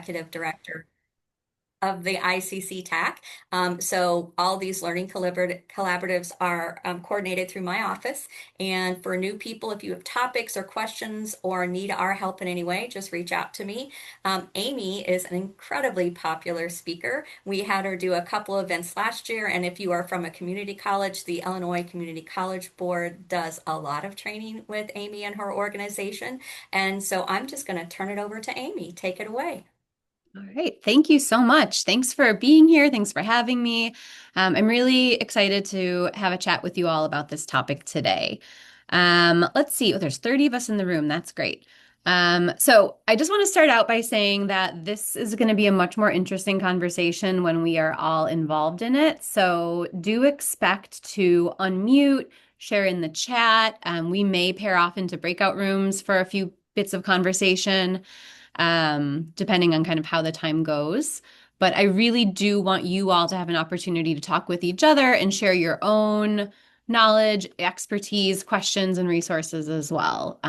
executive director of the ICC TAC. So all these learning collaboratives are coordinated through my office. And for new people, if you have topics or questions or need our help in any way, just reach out to me. Amy is an incredibly popular speaker. We had her do a couple of events last year. And if you are from a community college, the Illinois Community College Board does a lot of training with Amy and her organization. And so I'm just going to turn it over to Amy. Take it away. All right. Thank you so much. Thanks for being here. Thanks for having me. I'm really excited to have a chat with you all about this topic today. Let's see. Oh, there's 30 of us in the room. That's great. So I just want to start out by saying that this is going to be a much more interesting conversation when we are all involved in it. So do expect to unmute, share in the chat. We may pair off into breakout rooms for a few bits of conversation, depending on kind of how the time goes. But I really do want you all to have an opportunity to talk with each other and share your own knowledge, expertise, questions, and resources as well.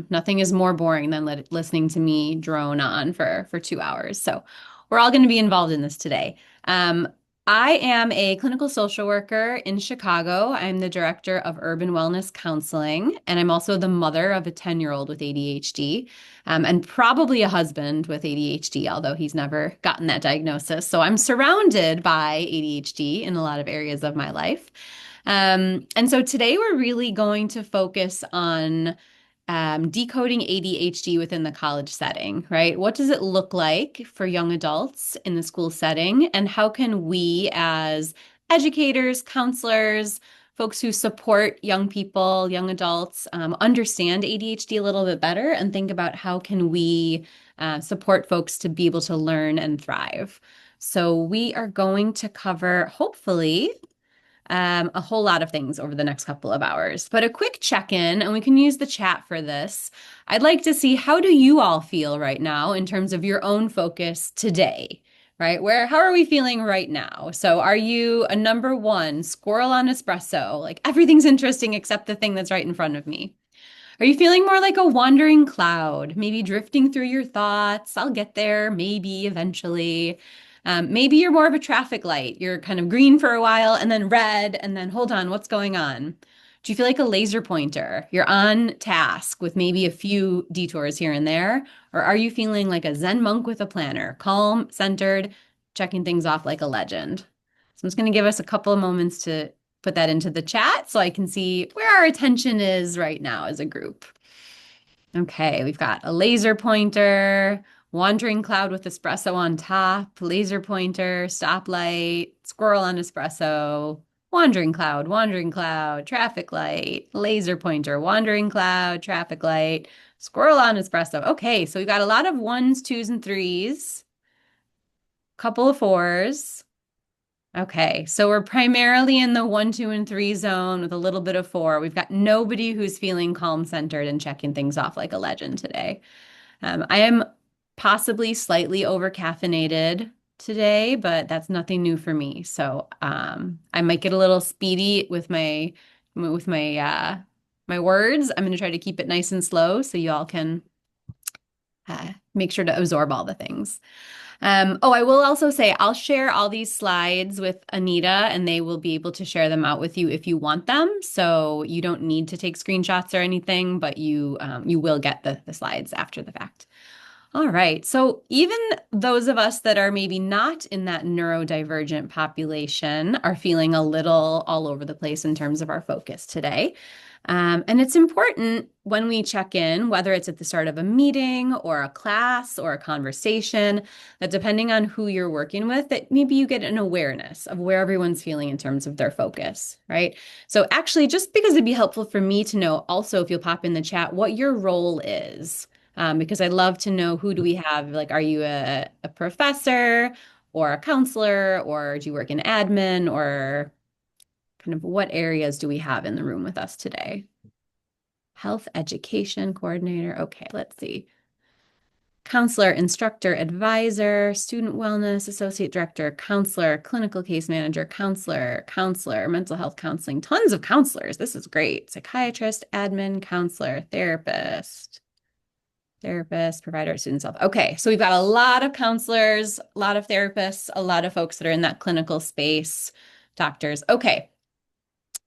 Nothing is more boring than listening to me drone on for 2 hours. So we're all going to be involved in this today. I am a clinical social worker in Chicago. I'm the director of urban wellness counseling, and I'm also the mother of a 10-year-old with ADHD, and probably a husband with ADHD, although he's never gotten that diagnosis. So I'm surrounded by ADHD in a lot of areas of my life. And so today we're really going to focus on decoding ADHD within the college setting, right? What does it look like for young adults in the school setting? And how can we, as educators, counselors, folks who support young people, young adults, understand ADHD a little bit better and think about how can we support folks to be able to learn and thrive? So we are going to cover, hopefully, a whole lot of things over the next couple of hours. But a quick check-in, and we can use the chat for this. I'd like to see, how do you all feel right now in terms of your own focus today, right? How are we feeling right now? So are you a number one, squirrel on espresso? Like everything's interesting except the thing that's right in front of me. Are you feeling more like a wandering cloud, maybe drifting through your thoughts? I'll get there, maybe eventually. Maybe you're more of a traffic light. You're kind of green for a while and then red, and then hold on, what's going on? Do you feel like a laser pointer? You're on task with maybe a few detours here and there. Or are you feeling like a Zen monk with a planner, calm, centered, checking things off like a legend? So I'm just going to give us a couple of moments to put that into the chat so I can see where our attention is right now as a group. Okay, we've got a laser pointer, wandering cloud with espresso on top, laser pointer, stoplight, squirrel on espresso, wandering cloud, traffic light, laser pointer, wandering cloud, traffic light, squirrel on espresso. Okay, so we've got a lot of ones, twos, and threes, couple of fours. Okay, so we're primarily in the one, two, and three zone with a little bit of four. We've got nobody who's feeling calm centered and checking things off like a legend today. I am possibly slightly over caffeinated today, but that's nothing new for me. So I might get a little speedy with my words. I'm going to try to keep it nice and slow so you all can make sure to absorb all the things. I will also say I'll share all these slides with Anita and they will be able to share them out with you if you want them. So you don't need to take screenshots or anything, but you will get the slides after the fact. All right. So even those of us that are maybe not in that neurodivergent population are feeling a little all over the place in terms of our focus today. And it's important when we check in, whether it's at the start of a meeting or a class or a conversation, that depending on who you're working with, that maybe you get an awareness of where everyone's feeling in terms of their focus, right? So actually, just because it'd be helpful for me to know also, if you'll pop in the chat, what your role is, because I'd love to know, who do we have? Like, are you a professor or a counselor, or do you work in admin, or kind of what areas do we have in the room with us today? Health education coordinator. Okay, let's see. Counselor, instructor, advisor, student wellness, associate director, counselor, clinical case manager, counselor, mental health counseling, tons of counselors. This is great. Psychiatrist, admin, counselor, therapist. Therapist, provider, student self. Okay, so we've got a lot of counselors, a lot of therapists, a lot of folks that are in that clinical space, doctors. Okay,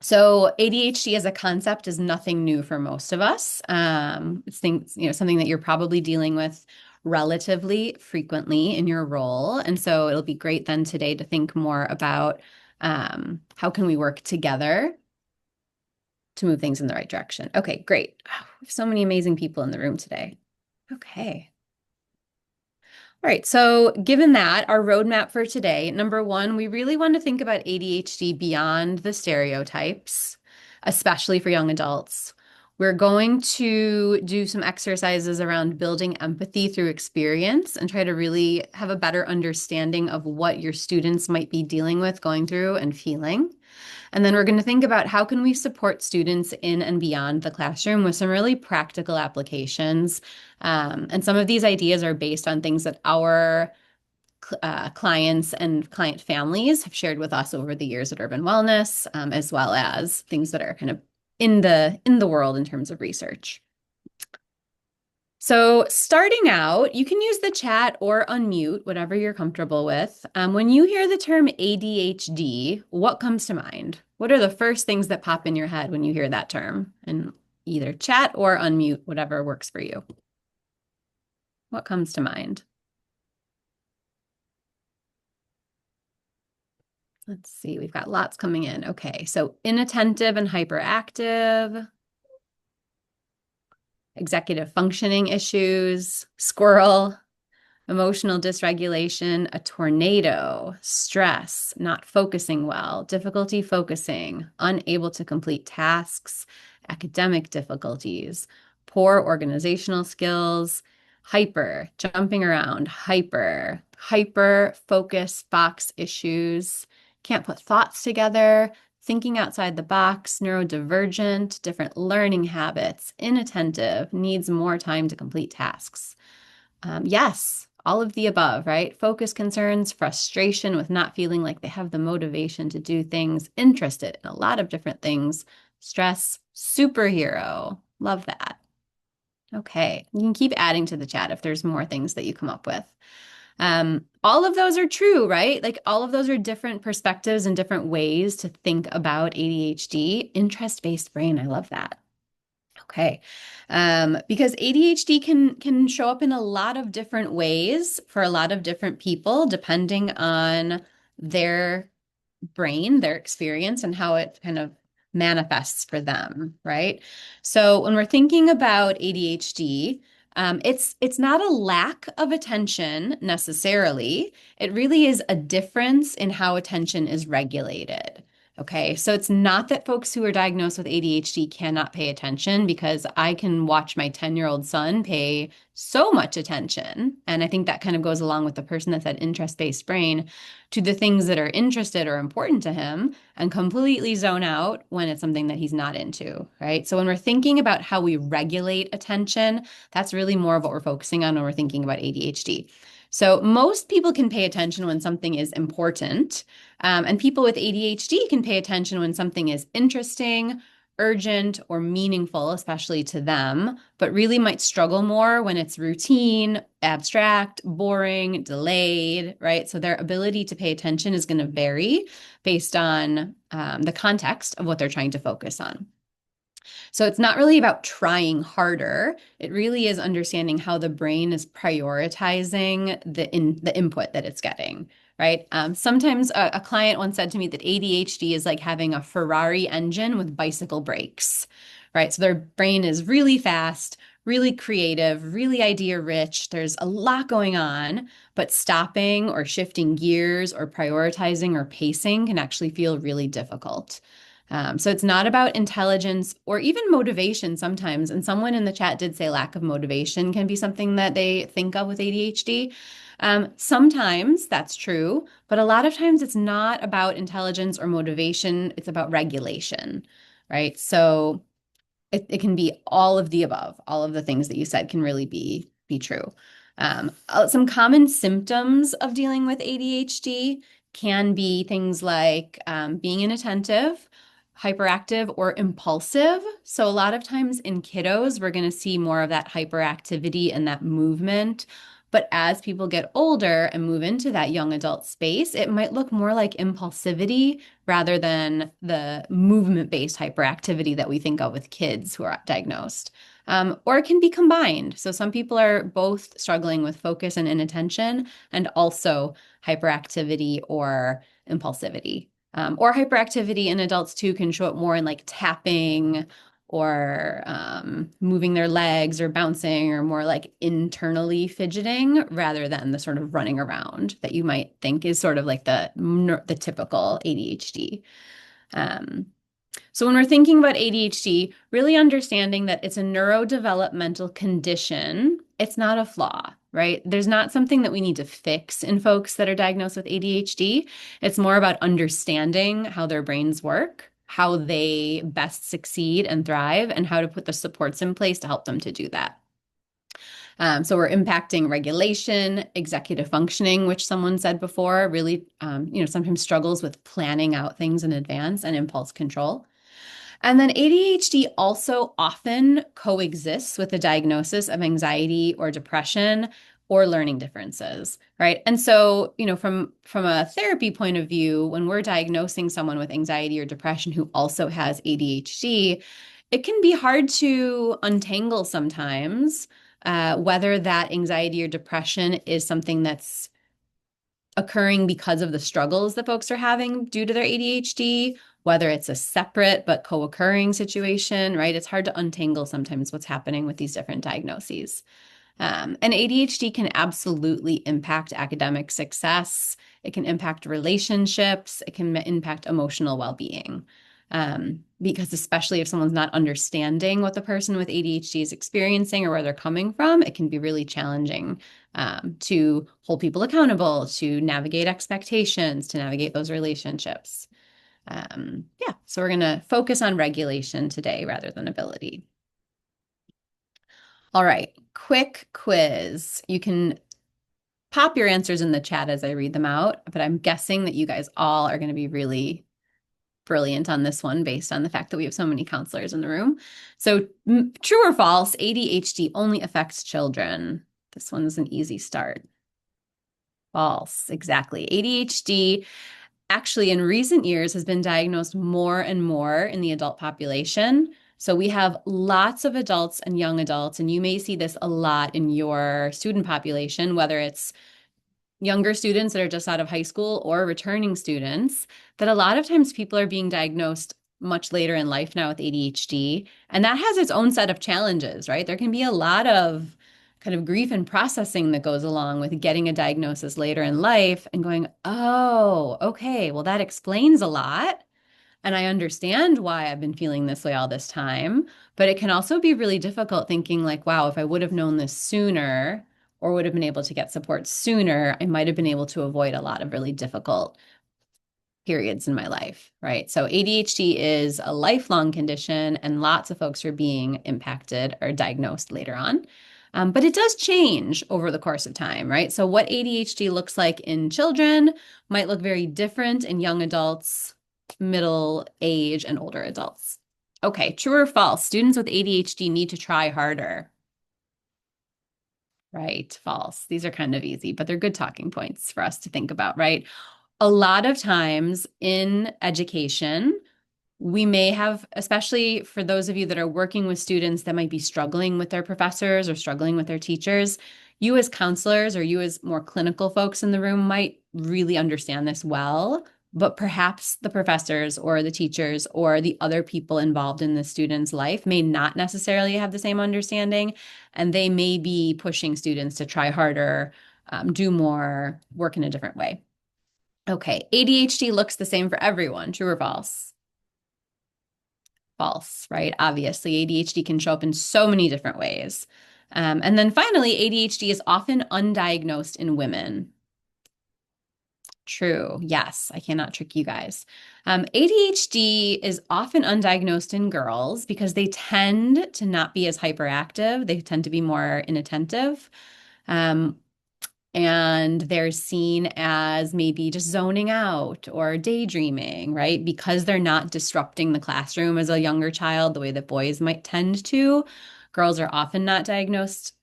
so ADHD as a concept is nothing new for most of us. It's things, something that you're probably dealing with relatively frequently in your role. And so it'll be great then today to think more about how can we work together to move things in the right direction. Okay, great. Oh, we have so many amazing people in the room today. Okay. All right, so given that, our roadmap for today, number one, we really want to think about ADHD beyond the stereotypes, especially for young adults. We're going to do some exercises around building empathy through experience and try to really have a better understanding of what your students might be dealing with, going through, and feeling. And then we're going to think about how can we support students in and beyond the classroom with some really practical applications. And some of these ideas are based on things that our clients and client families have shared with us over the years at Urban Wellness, as well as things that are kind of in the world in terms of research. So, starting out, you can use the chat or unmute, whatever you're comfortable with. When you hear the term ADHD, what comes to mind? What are the first things that pop in your head when you hear that term? And either chat or unmute, whatever works for you. What comes to mind? Let's see, we've got lots coming in. Okay, so inattentive and hyperactive, executive functioning issues, squirrel, emotional dysregulation, a tornado, stress, not focusing well, difficulty focusing, unable to complete tasks, academic difficulties, poor organizational skills, hyper, jumping around, hyper focus box issues, can't put thoughts together, thinking outside the box, neurodivergent, different learning habits, inattentive, needs more time to complete tasks. Yes, all of the above, right? Focus concerns, frustration with not feeling like they have the motivation to do things, interested in a lot of different things, stress, superhero. Love that. Okay, you can keep adding to the chat if there's more things that you come up with. All of those are true, right? Like all of those are different perspectives and different ways to think about ADHD. Interest-based brain, I love that. Okay. Because ADHD can show up in a lot of different ways for a lot of different people, depending on their brain, their experience, and how it kind of manifests for them, right? So when we're thinking about ADHD, it's not a lack of attention necessarily. It really is a difference in how attention is regulated. Okay, so it's not that folks who are diagnosed with ADHD cannot pay attention because I can watch my 10-year-old son pay so much attention. And I think that kind of goes along with the person that said interest-based brain to the things that are interested or important to him and completely zone out when it's something that he's not into, right? So when we're thinking about how we regulate attention, that's really more of what we're focusing on when we're thinking about ADHD. So most people can pay attention when something is important, and people with ADHD can pay attention when something is interesting, urgent, or meaningful, especially to them, but really might struggle more when it's routine, abstract, boring, delayed, right? So their ability to pay attention is going to vary based on the context of what they're trying to focus on. So it's not really about trying harder. It really is understanding how the brain is prioritizing the input that it's getting, right? Sometimes a client once said to me that ADHD is like having a Ferrari engine with bicycle brakes, right? So their brain is really fast, really creative, really idea rich. There's a lot going on, but stopping or shifting gears or prioritizing or pacing can actually feel really difficult. So it's not about intelligence or even motivation sometimes. And someone in the chat did say lack of motivation can be something that they think of with ADHD. Sometimes that's true, but a lot of times it's not about intelligence or motivation. It's about regulation, right? So it can be all of the above. All of the things that you said can really be true. Some common symptoms of dealing with ADHD can be things like being inattentive, hyperactive or impulsive. So a lot of times in kiddos, we're going to see more of that hyperactivity and that movement. But as people get older and move into that young adult space, it might look more like impulsivity rather than the movement-based hyperactivity that we think of with kids who are diagnosed. Or it can be combined. So some people are both struggling with focus and inattention and also hyperactivity or impulsivity. Or hyperactivity in adults too can show up more in like tapping or moving their legs or bouncing or more like internally fidgeting rather than the sort of running around that you might think is sort of like the typical ADHD. Um, so when we're thinking about ADHD, really understanding that it's a neurodevelopmental condition, it's not a flaw, right? There's not something that we need to fix in folks that are diagnosed with ADHD. It's more about understanding how their brains work, how they best succeed and thrive, and how to put the supports in place to help them to do that. So we're impacting regulation, executive functioning, which someone said before, really, sometimes struggles with planning out things in advance and impulse control. And then ADHD also often coexists with the diagnosis of anxiety or depression or learning differences, right? And so, from a therapy point of view, when we're diagnosing someone with anxiety or depression who also has ADHD, it can be hard to untangle sometimes whether that anxiety or depression is something that's occurring because of the struggles that folks are having due to their ADHD, whether it's a separate but co-occurring situation, right? It's hard to untangle sometimes what's happening with these different diagnoses. And ADHD can absolutely impact academic success. It can impact relationships. It can impact emotional well-being. Because especially if someone's not understanding what the person with ADHD is experiencing or where they're coming from, it can be really challenging to hold people accountable, to navigate expectations, to navigate those relationships. Yeah, so we're going to focus on regulation today rather than ability. All right, quick quiz. You can pop your answers in the chat as I read them out, but I'm guessing that you guys all are going to be really brilliant on this one based on the fact that we have so many counselors in the room. So, true or false, ADHD only affects children? This one's an easy start. False, exactly. ADHD actually in recent years has been diagnosed more and more in the adult population. So we have lots of adults and young adults, and you may see this a lot in your student population, whether it's younger students that are just out of high school or returning students, that a lot of times people are being diagnosed much later in life now with ADHD. And that has its own set of challenges, right? There can be a lot of kind of grief and processing that goes along with getting a diagnosis later in life and going, oh, okay, well, that explains a lot. And I understand why I've been feeling this way all this time. But it can also be really difficult thinking, like, wow, if I would have known this sooner or would have been able to get support sooner, I might have been able to avoid a lot of really difficult periods in my life, right? So ADHD is a lifelong condition, and lots of folks are being impacted or diagnosed later on. But it does change over the course of time, right? So what ADHD looks like in children might look very different in young adults, middle age, and older adults. Okay, true or false? Students with ADHD need to try harder. Right, false. These are kind of easy, but they're good talking points for us to think about, right? A lot of times in education, we may have, especially for those of you that are working with students that might be struggling with their professors or struggling with their teachers, you as counselors or you as more clinical folks in the room might really understand this well, but perhaps the professors or the teachers or the other people involved in the student's life may not necessarily have the same understanding, and they may be pushing students to try harder, do more, work in a different way. Okay, ADHD looks the same for everyone, true or false? False, right? Obviously, ADHD can show up in so many different ways. And then finally, ADHD is often undiagnosed in women. True. Yes, I cannot trick you guys. ADHD is often undiagnosed in girls because they tend to not be as hyperactive. They tend to be more inattentive. Um, and they're seen as maybe just zoning out or daydreaming, right? Because they're not disrupting the classroom as a younger child the way that boys might tend to. Girls are often not diagnosed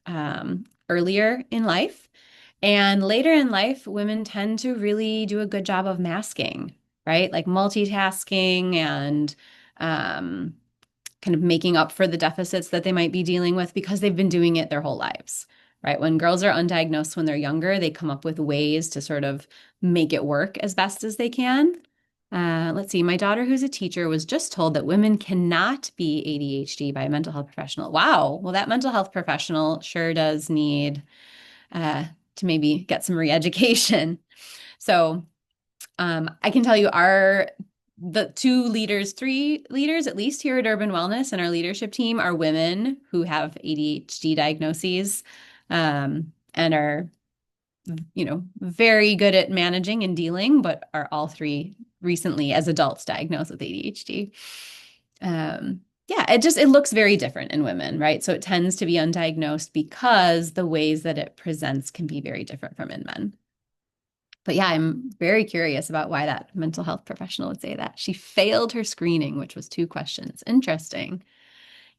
earlier in life. And later in life, women tend to really do a good job of masking, right? Like multitasking and um, kind of making up for the deficits that they might be dealing with because they've been doing it their whole lives, right? When girls are undiagnosed when they're younger, they come up with ways to sort of make it work as best as they can. Let's see, my daughter, who's a teacher, was just told that women cannot be ADHD by a mental health professional. Wow. Well, that mental health professional sure does need uh, to maybe get some re-education. So I can tell you the two leaders, three leaders at least here at Urban Wellness and our leadership team are women who have ADHD diagnoses and are, very good at managing and dealing, but are all three recently as adults diagnosed with ADHD. Yeah, it looks very different in women, right? So it tends to be undiagnosed because the ways that it presents can be very different from in men. But yeah, I'm very curious about why that mental health professional would say that. She failed her screening, which was two questions. Interesting.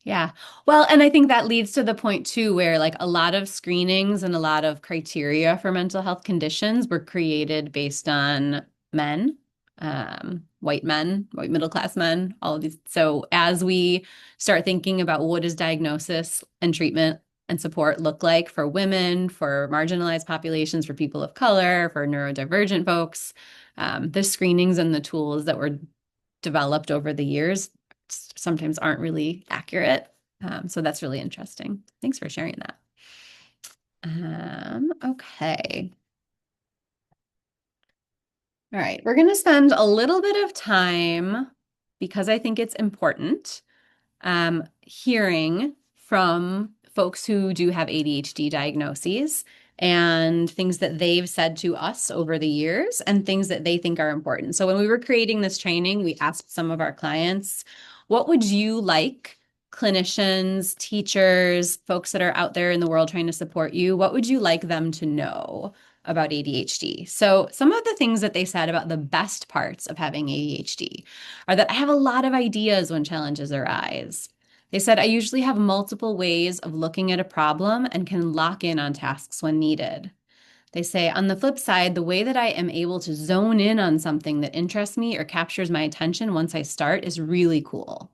Yeah. Well, and I think that leads to the point too, where like a lot of screenings and a lot of criteria for mental health conditions were created based on men, white middle class men, all of these. So as we start thinking about what does diagnosis and treatment and support look like for women, for marginalized populations, for people of color, for neurodivergent folks, the screenings and the tools that were developed over the years sometimes aren't really accurate. So that's really interesting. Thanks for sharing that. Okay. All right. We're going to spend a little bit of time because I think it's important hearing from folks who do have ADHD diagnoses and things that they've said to us over the years and things that they think are important. So when we were creating this training, we asked some of our clients, what would you like clinicians, teachers, folks that are out there in the world trying to support you, what would you like them to know about ADHD? So some of the things that they said about the best parts of having ADHD are that I have a lot of ideas when challenges arise. They said, I usually have multiple ways of looking at a problem and can lock in on tasks when needed. They say, on the flip side, the way that I am able to zone in on something that interests me or captures my attention once I start is really cool.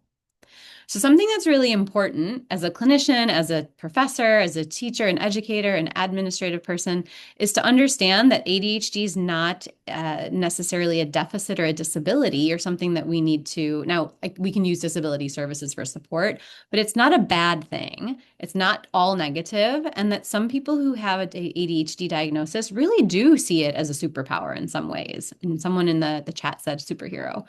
So, something that's really important as a clinician, as a professor, as a teacher, an educator, an administrative person is to understand that ADHD is not necessarily a deficit or a disability or something that we need to. Now, we can use disability services for support, but it's not a bad thing. It's not all negative, and that some people who have an ADHD diagnosis really do see it as a superpower in some ways. And someone in the chat said superhero.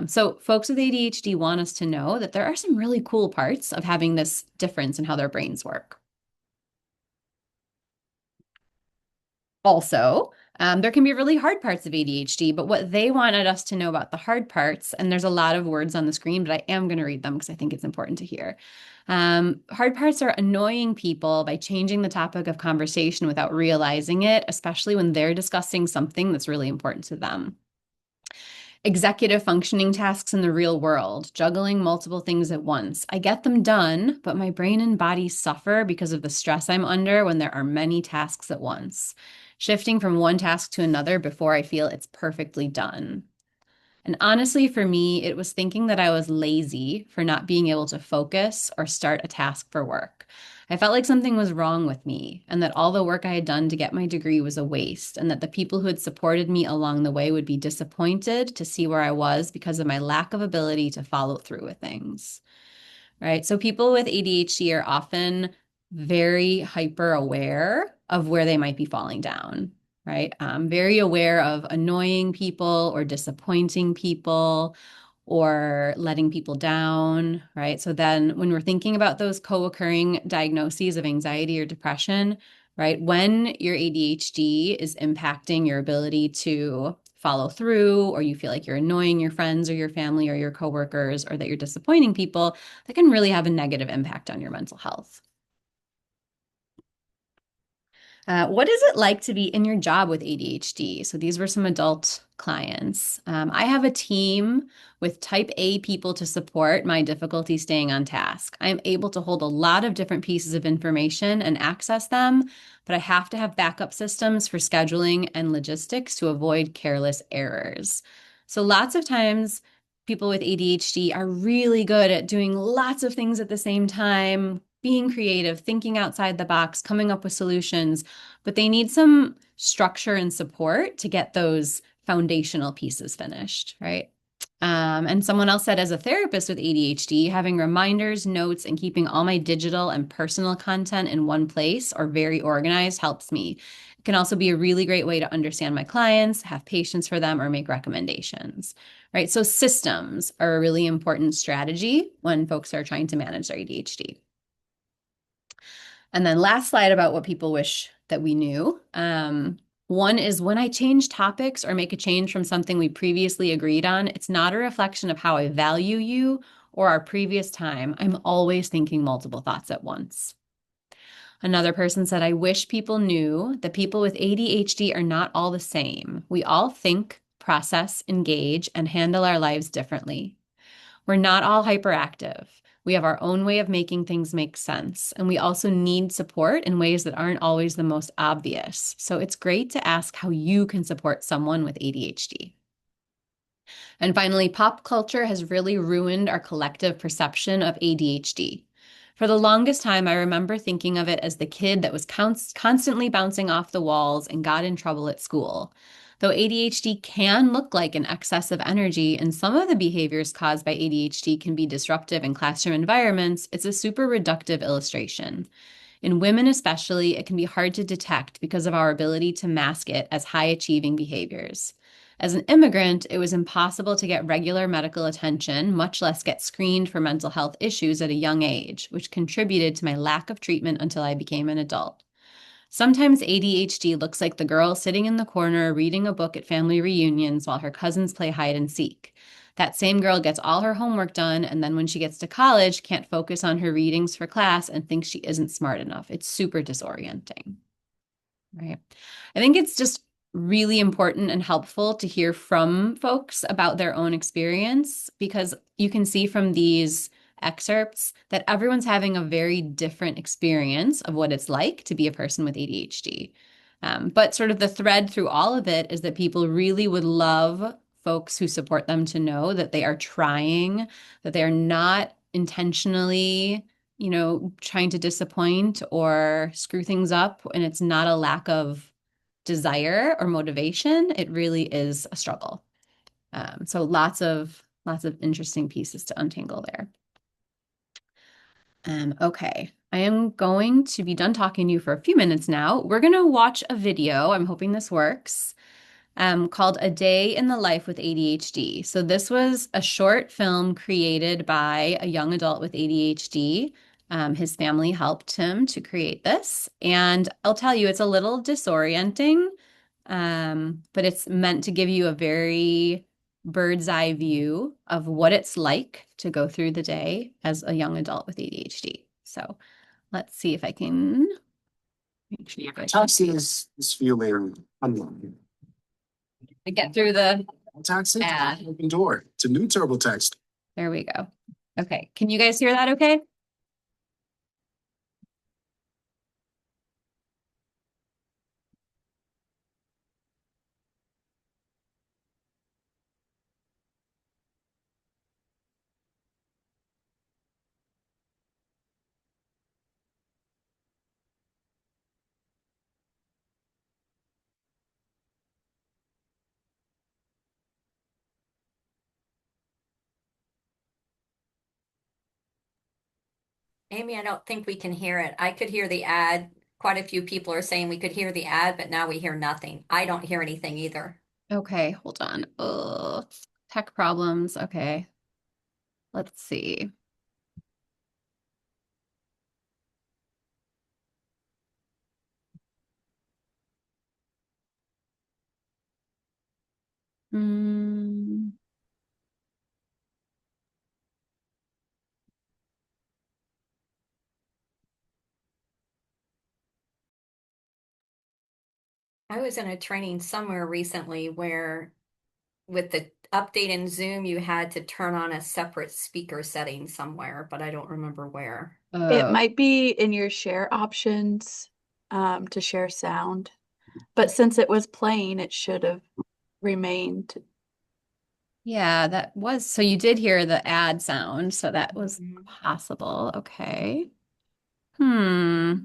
So folks with ADHD want us to know that there are some really cool parts of having this difference in how their brains work. Also, there can be really hard parts of ADHD, but what they wanted us to know about the hard parts, and there's a lot of words on the screen, but I am going to read them because I think it's important to hear. Hard parts are annoying people by changing the topic of conversation without realizing it, especially when they're discussing something that's really important to them. Executive functioning tasks in the real world, juggling multiple things at once. I get them done, but my brain and body suffer because of the stress I'm under when there are many tasks at once. Shifting from one task to another before I feel it's perfectly done. And honestly, for me, it was thinking that I was lazy for not being able to focus or start a task for work. I felt like something was wrong with me and that all the work I had done to get my degree was a waste, and that the people who had supported me along the way would be disappointed to see where I was because of my lack of ability to follow through with things. Right? So people with ADHD are often very hyper aware of where they might be falling down, right? Very aware of annoying people or disappointing people or letting people down, right? So then when we're thinking about those co-occurring diagnoses of anxiety or depression, right? When your ADHD is impacting your ability to follow through, or you feel like you're annoying your friends or your family or your coworkers, or that you're disappointing people, that can really have a negative impact on your mental health. What is it like to be in your job with ADHD? So these were some adult clients. I have a team with type A people to support my difficulty staying on task. I am able to hold a lot of different pieces of information and access them, but I have to have backup systems for scheduling and logistics to avoid careless errors. So lots of times, people with ADHD are really good at doing lots of things at the same time, being creative, thinking outside the box, coming up with solutions, but they need some structure and support to get those foundational pieces finished, right? And someone else said, as a therapist with ADHD, having reminders, notes, and keeping all my digital and personal content in one place or very organized helps me. It can also be a really great way to understand my clients, have patience for them, or make recommendations, right? So systems are a really important strategy when folks are trying to manage their ADHD. And then last slide about what people wish that we knew. One is when I change topics or make a change from something we previously agreed on, it's not a reflection of how I value you or our previous time. I'm always thinking multiple thoughts at once. Another person said, I wish people knew that people with ADHD are not all the same. We all think, process, engage, and handle our lives differently. We're not all hyperactive. We have our own way of making things make sense. And we also need support in ways that aren't always the most obvious. So it's great to ask how you can support someone with ADHD. And finally, pop culture has really ruined our collective perception of ADHD. For the longest time, I remember thinking of it as the kid that was constantly bouncing off the walls and got in trouble at school. Though ADHD can look like an excess of energy, and some of the behaviors caused by ADHD can be disruptive in classroom environments, it's a super reductive illustration. In women, especially, it can be hard to detect because of our ability to mask it as high achieving behaviors. As an immigrant, it was impossible to get regular medical attention, much less get screened for mental health issues at a young age, which contributed to my lack of treatment until I became an adult. Sometimes ADHD looks like the girl sitting in the corner reading a book at family reunions while her cousins play hide and seek. That same girl gets all her homework done, and then when she gets to college, can't focus on her readings for class and thinks she isn't smart enough. It's super disorienting. Right. I think it's just really important and helpful to hear from folks about their own experience because you can see from these excerpts that everyone's having a very different experience of what it's like to be a person with ADHD. But sort of the thread through all of it is that people really would love folks who support them to know that they are trying, that they are not intentionally trying to disappoint or screw things up, and it's not a lack of desire or motivation. It really is a struggle. So lots of interesting pieces to untangle there. Okay, I am going to be done talking to you for a few minutes now. We're going to watch a video. I'm hoping this works. Called A Day in the Life with ADHD. So, this was a short film created by a young adult with ADHD. His family helped him to create this. And I'll tell you, it's a little disorienting, but it's meant to give you a very bird's eye view of what it's like to go through the day as a young adult with ADHD. So, let's see if I can make sure you guys Taxi is feeling unlucky. get through the Taxi, ad. open door to new TurboTax. There we go. Okay. Can you guys hear that okay? Amy, I don't think we can hear it. I could hear the ad. Quite a few people are saying we could hear the ad, but now we hear nothing. I don't hear anything either. Okay, hold on. Tech problems. Okay. Let's see. Hmm. I was in a training somewhere recently where with the update in Zoom, you had to turn on a separate speaker setting somewhere, but I don't remember where. It Oh, might be in your share options to share sound, but since it was playing, it should have remained. yeah, that was, so you did hear the ad sound, so that was Mhm. possible. Okay. Hmm.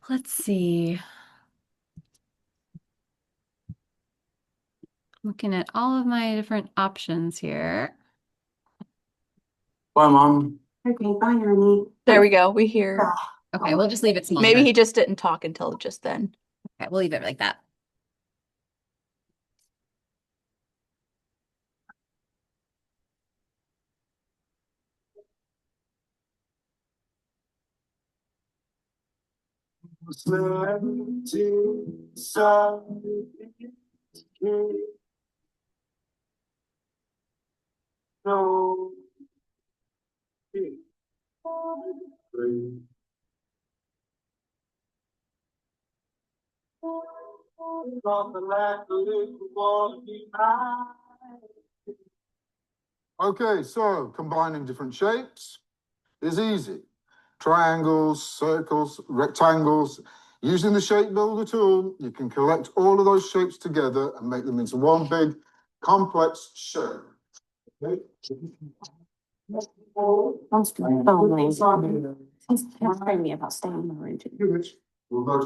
Let's see. Looking at all of my different options here. Bye, Mom. Okay, bye, Annie. There we go. We hear. Okay, we'll just leave it small. Maybe he just didn't talk until just then. Okay, we'll leave it like that. Okay, so combining different shapes is easy. Triangles, circles, rectangles. Using the shape builder tool, you can collect all of those shapes together and make them into one big complex shape. Okay? Once phone He's telling me about staying on the road.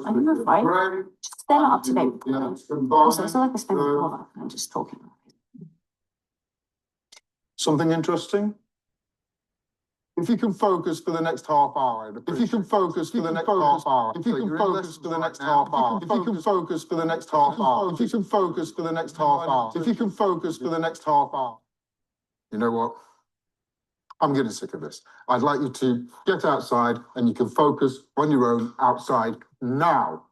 I'm not afraid. Just they're not up to date with them. Also, it's not like I spend a bother. I'm just talking. Something interesting? If you can focus for the next half hour, if you can focus for the next half hour, if you can focus for the next half hour, if you can focus for the next half hour, if you can focus for the next half hour, if you can focus for the next half hour. You know what? I'm getting sick of this. I'd like you to get outside and you can focus on your own outside now.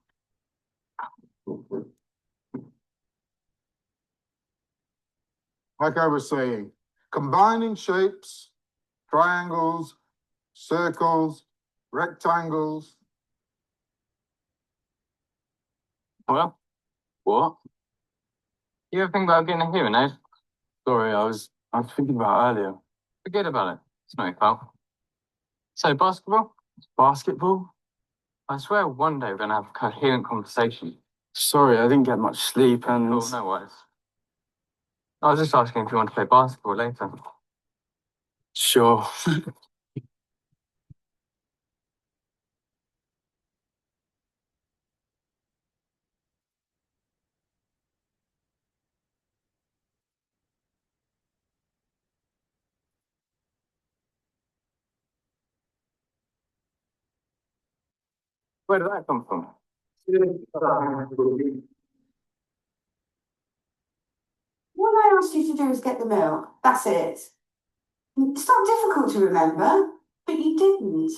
Like I was saying, combining shapes, triangles, circles, rectangles. Well, what? You ever think about getting a hearing aid? Sorry, I was thinking about it earlier. Forget about it. It's not your fault. So basketball? Basketball? I swear one day we're gonna have a coherent conversation. Sorry, I didn't get much sleep and oh, no worries. I was just asking if you want to play basketball later. Sure. Where did that come from? What I asked you to do is get the milk. That's it. It's not difficult to remember, but you didn't.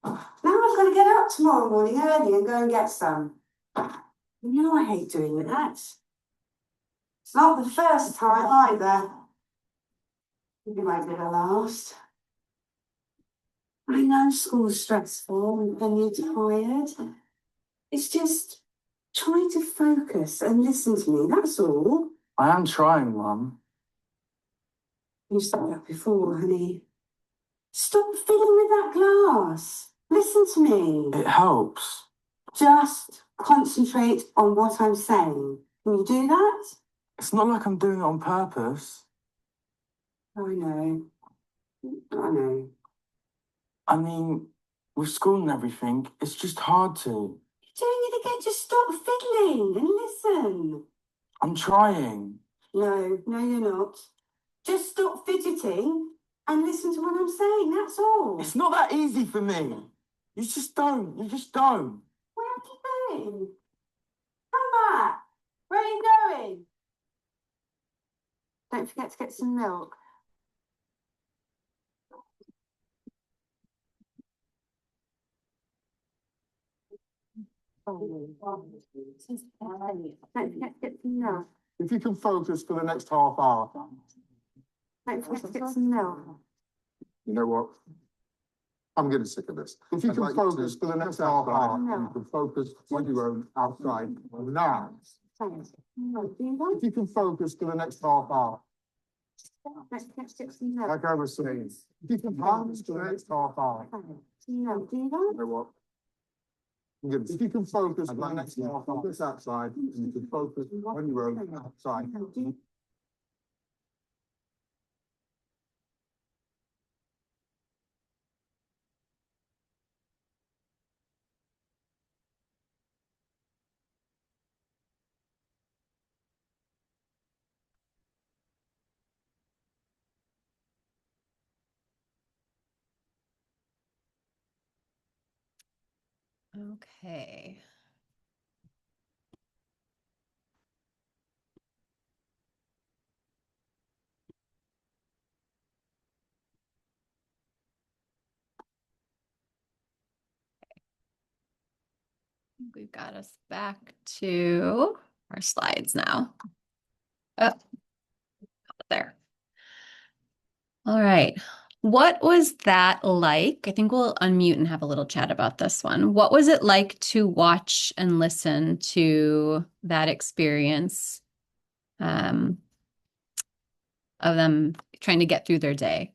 Now I've got to get up tomorrow morning early and go and get some. You know I hate doing that. It's not the first time either. Maybe might be the last. I know school's stressful and you're tired. It's just try to focus and listen to me, that's all. I am trying, Mum. You've said that before, honey. Stop fiddling with that glass. Listen to me. It helps. Just concentrate on what I'm saying. Can you do that? It's not like I'm doing it on purpose. I know. I know. I mean, with school and everything, it's just hard to. You're doing it again. Just stop fiddling and listen. I'm trying. No, you're not. Just stop fidgeting and listen to what I'm saying. That's all. It's not that easy for me. You just don't. You just don't. Where are you going? Come back. Where are you going? Don't forget to get some milk. Don't forget to get some milk. If you can focus for the next half hour. Don't forget to get some milk. You know what? I'm getting sick of this. If you can focus for the next half hour, you can focus on your own outside now. If you can focus for the next half hour, like I was saying, if you can focus for the next half hour, you know what? If you can focus for the next half hour, focus outside, and you can focus on your own outside. Okay. We've got us back to our slides now. Oh, there. All right. What was that like? I think we'll unmute and have a little chat about this one. What was it like to watch and listen to that experience um, of them trying to get through their day?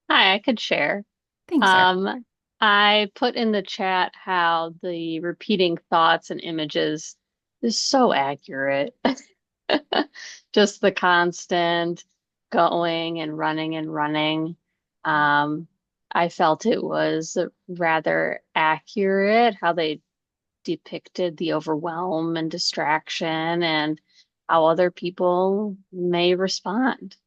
Hi, I could share. Thanks, Sarah. I put in the chat how the repeating thoughts and images is so accurate. Just the constant going and running and running. Um, I felt it was rather accurate how they depicted the overwhelm and distraction and how other people may respond.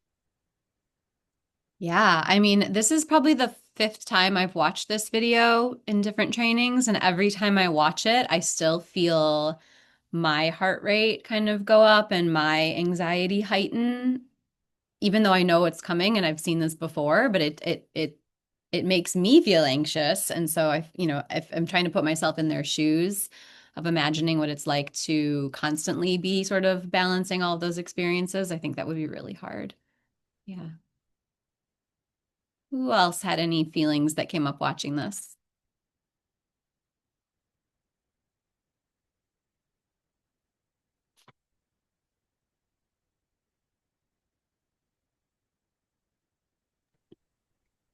Yeah, I mean, this is probably the fifth time I've watched this video in different trainings, and every time I watch it, I still feel my heart rate kind of go up and my anxiety heighten, even though I know it's coming and I've seen this before, but it makes me feel anxious. And so if I'm trying to put myself in their shoes of imagining what it's like to constantly be sort of balancing all of those experiences, I think that would be really hard. Yeah. Who else had any feelings that came up watching this?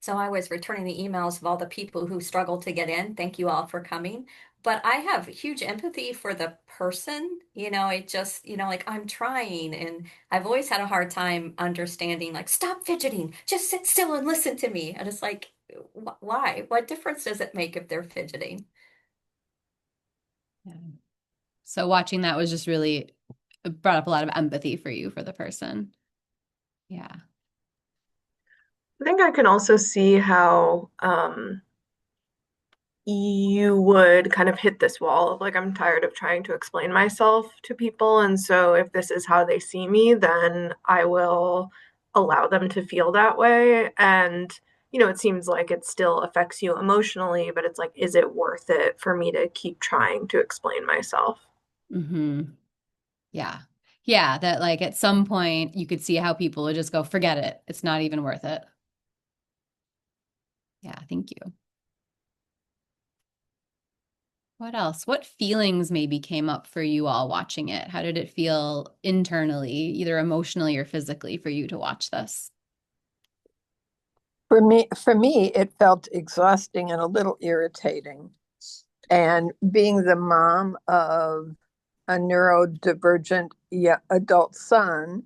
So I was returning the emails of all the people who struggled to get in. Thank you all for coming. But I have huge empathy for the person. It just, like I'm trying and I've always had a hard time understanding, like, stop fidgeting, just sit still and listen to me. And it's like, why? What difference does it make if they're fidgeting? Yeah. So watching that was just really brought up a lot of empathy for you for the person. Yeah. I think I can also see how you would kind of hit this wall of like, I'm tired of trying to explain myself to people. And so if this is how they see me, then I will allow them to feel that way. And, it seems like it still affects you emotionally, but it's like, is it worth it for me to keep trying to explain myself? Mm-hmm. Yeah. Yeah, that like at some point you could see how people would just go, forget it. It's not even worth it. Yeah, thank you. What else? What feelings maybe came up for you all watching it? How did it feel internally, either emotionally or physically, for you to watch this? For me, it felt exhausting and a little irritating. And being the mom of a neurodivergent adult son,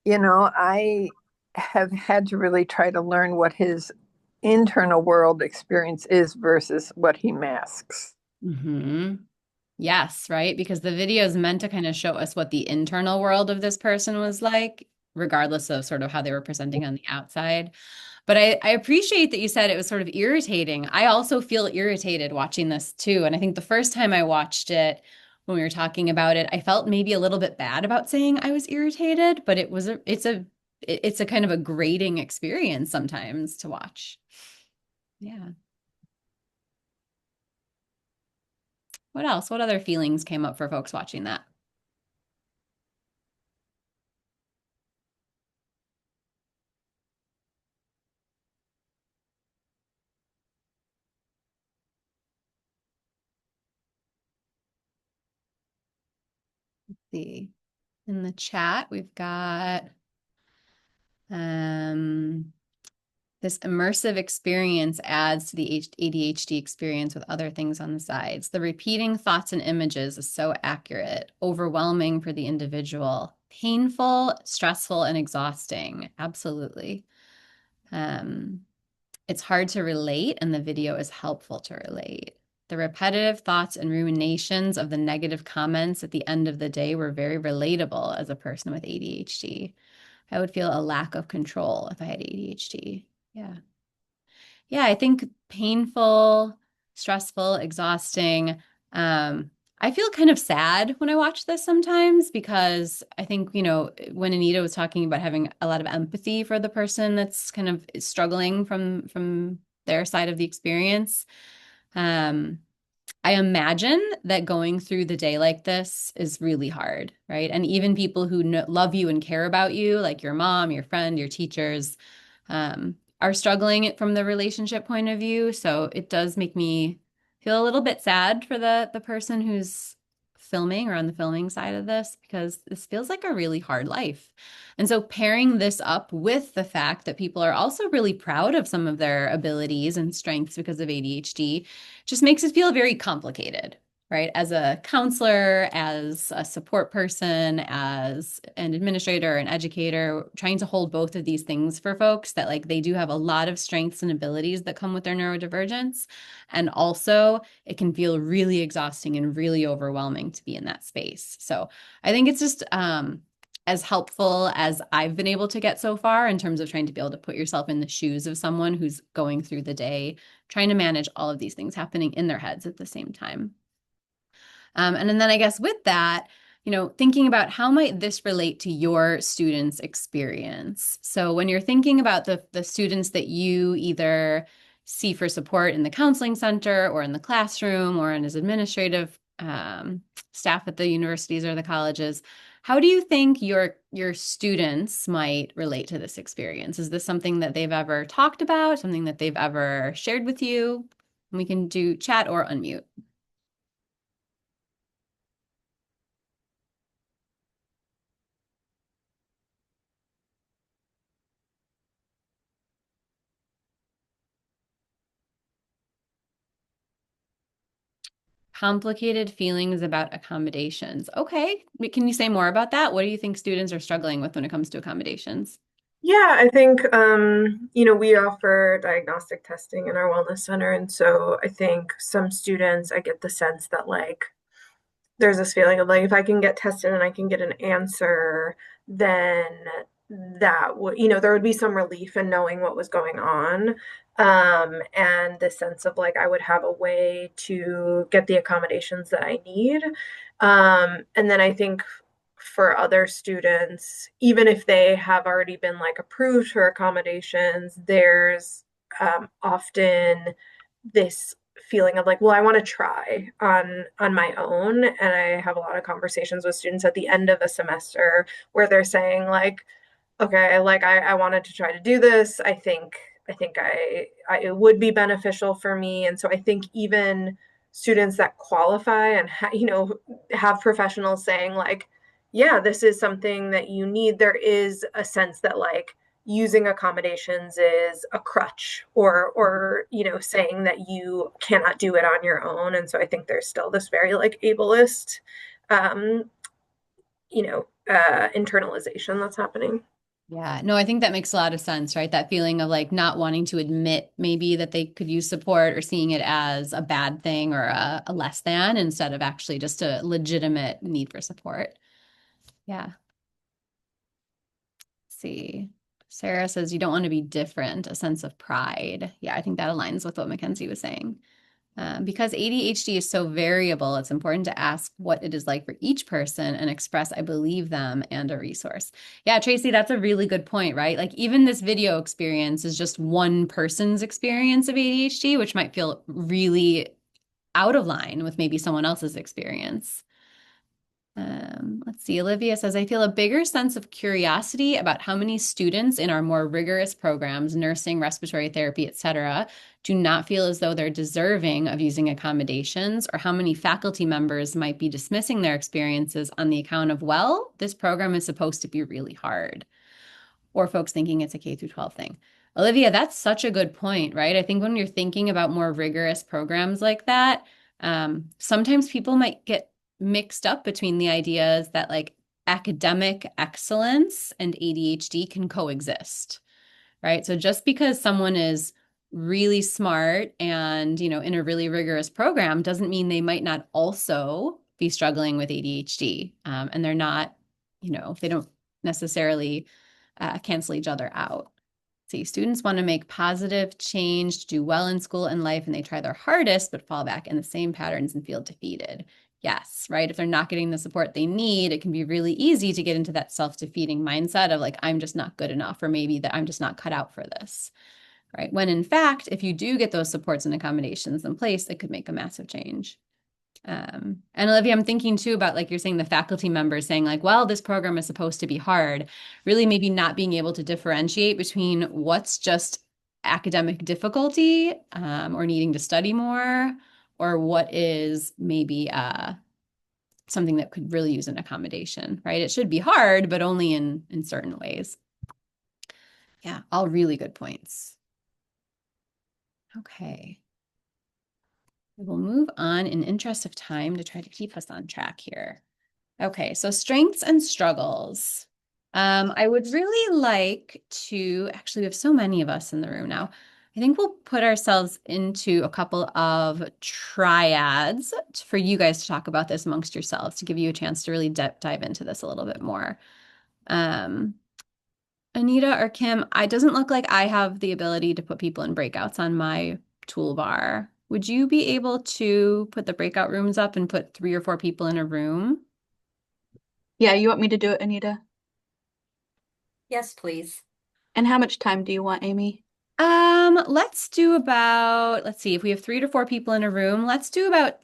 I have had to really try to learn what his internal world experience is versus what he masks. Mm-hmm. Yes, right? Because the video is meant to kind of show us what the internal world of this person was like, regardless of sort of how they were presenting on the outside. But I appreciate that you said it was sort of irritating. I also feel irritated watching this too. And I think the first time I watched it, when we were talking about it, I felt maybe a little bit bad about saying I was irritated, but it's a kind of a grating experience sometimes to watch. Yeah. What else? What other feelings came up for folks watching that? Let's see. In the chat, we've got this immersive experience adds to the ADHD experience with other things on the sides. The repeating thoughts and images is so accurate, overwhelming for the individual, painful, stressful, and exhausting. Absolutely. It's hard to relate, and the video is helpful to relate. The repetitive thoughts and ruminations of the negative comments at the end of the day were very relatable as a person with ADHD. I would feel a lack of control if I had ADHD. Yeah. Yeah, I think painful, stressful, exhausting. I feel kind of sad when I watch this sometimes because I think, when Anita was talking about having a lot of empathy for the person that's kind of struggling from their side of the experience, I imagine that going through the day like this is really hard, right? And even people who love you and care about you, like your mom, your friend, your teachers, are struggling from the relationship point of view. So it does make me feel a little bit sad for the person who's filming or on the filming side of this, because this feels like a really hard life. And so pairing this up with the fact that people are also really proud of some of their abilities and strengths because of ADHD just makes it feel very complicated, right? As a counselor, as a support person, as an administrator, an educator, trying to hold both of these things for folks that like they do have a lot of strengths and abilities that come with their neurodivergence. And also it can feel really exhausting and really overwhelming to be in that space. So I think it's just as helpful as I've been able to get so far in terms of trying to be able to put yourself in the shoes of someone who's going through the day, trying to manage all of these things happening in their heads at the same time. And then I guess with that, thinking about how might this relate to your students' experience. So when you're thinking about the students that you either see for support in the counseling center or in the classroom or in as administrative staff at the universities or the colleges, how do you think your students might relate to this experience? Is this something that they've ever talked about, something that they've ever shared with you? We can do chat or unmute. Complicated feelings about accommodations. Okay. Can you say more about that? What do you think students are struggling with when it comes to accommodations? Yeah, I think we offer diagnostic testing in our wellness center, and so I think some students, I get the sense that like there's this feeling of like if I can get tested and I can get an answer, then that would, there would be some relief in knowing what was going on. And the sense of like I would have a way to get the accommodations that I need. And then I think for other students, even if they have already been like approved for accommodations, there's often this feeling of like, well, I want to try on my own. And I have a lot of conversations with students at the end of a semester where they're saying like, okay, like I wanted to try to do this. I think it would be beneficial for me. And so I think even students that qualify and have professionals saying like, yeah, this is something that you need, there is a sense that like using accommodations is a crutch or saying that you cannot do it on your own. And so I think there's still this very like ableist internalization that's happening. Yeah, no, I think that makes a lot of sense, right? That feeling of like not wanting to admit maybe that they could use support or seeing it as a bad thing or a less than instead of actually just a legitimate need for support. Yeah. Let's see. Sarah says you don't want to be different, a sense of pride. Yeah, I think that aligns with what Mackenzie was saying. Because ADHD is so variable, it's important to ask what it is like for each person and express, I believe them, and a resource. Yeah, Tracy, that's a really good point, right? Like even this video experience is just one person's experience of ADHD, which might feel really out of line with maybe someone else's experience. Let's see. Olivia says, I feel a bigger sense of curiosity about how many students in our more rigorous programs, nursing, respiratory therapy, etc., do not feel as though they're deserving of using accommodations, or how many faculty members might be dismissing their experiences on the account of, well, this program is supposed to be really hard, or folks thinking it's a K through 12 thing. Olivia, that's such a good point, right? I think when you're thinking about more rigorous programs like that, sometimes people might get mixed up between the ideas that like academic excellence and ADHD can coexist, right? So just because someone is really smart and, in a really rigorous program doesn't mean they might not also be struggling with ADHD. And they're not, they don't necessarily cancel each other out. See, students want to make positive change, do well in school and life, and they try their hardest, but fall back in the same patterns and feel defeated. Yes, right? If they're not getting the support they need, it can be really easy to get into that self-defeating mindset of like, I'm just not good enough, or maybe that I'm just not cut out for this, right? When in fact, if you do get those supports and accommodations in place, it could make a massive change. And Olivia, I'm thinking too about, like you're saying, the faculty members saying like, well, this program is supposed to be hard, really maybe not being able to differentiate between what's just academic difficulty or needing to study more, or what is maybe something that could really use an accommodation, right? It should be hard, but only in certain ways. Yeah, all really good points. Okay. We will move on in interest of time to try to keep us on track here. Okay, so strengths and struggles. I would really like to, actually, we have so many of us in the room now. I think we'll put ourselves into a couple of triads for you guys to talk about this amongst yourselves, to give you a chance to really dive into this a little bit more. Anita or Kim, it doesn't look like I have the ability to put people in breakouts on my toolbar. Would you be able to put the breakout rooms up and put 3 or 4 people in a room? Yeah, you want me to do it, Anita? Yes, please. And how much time do you want, Amy? Let's do about, let's see, if we have 3 to 4 people in a room, let's do about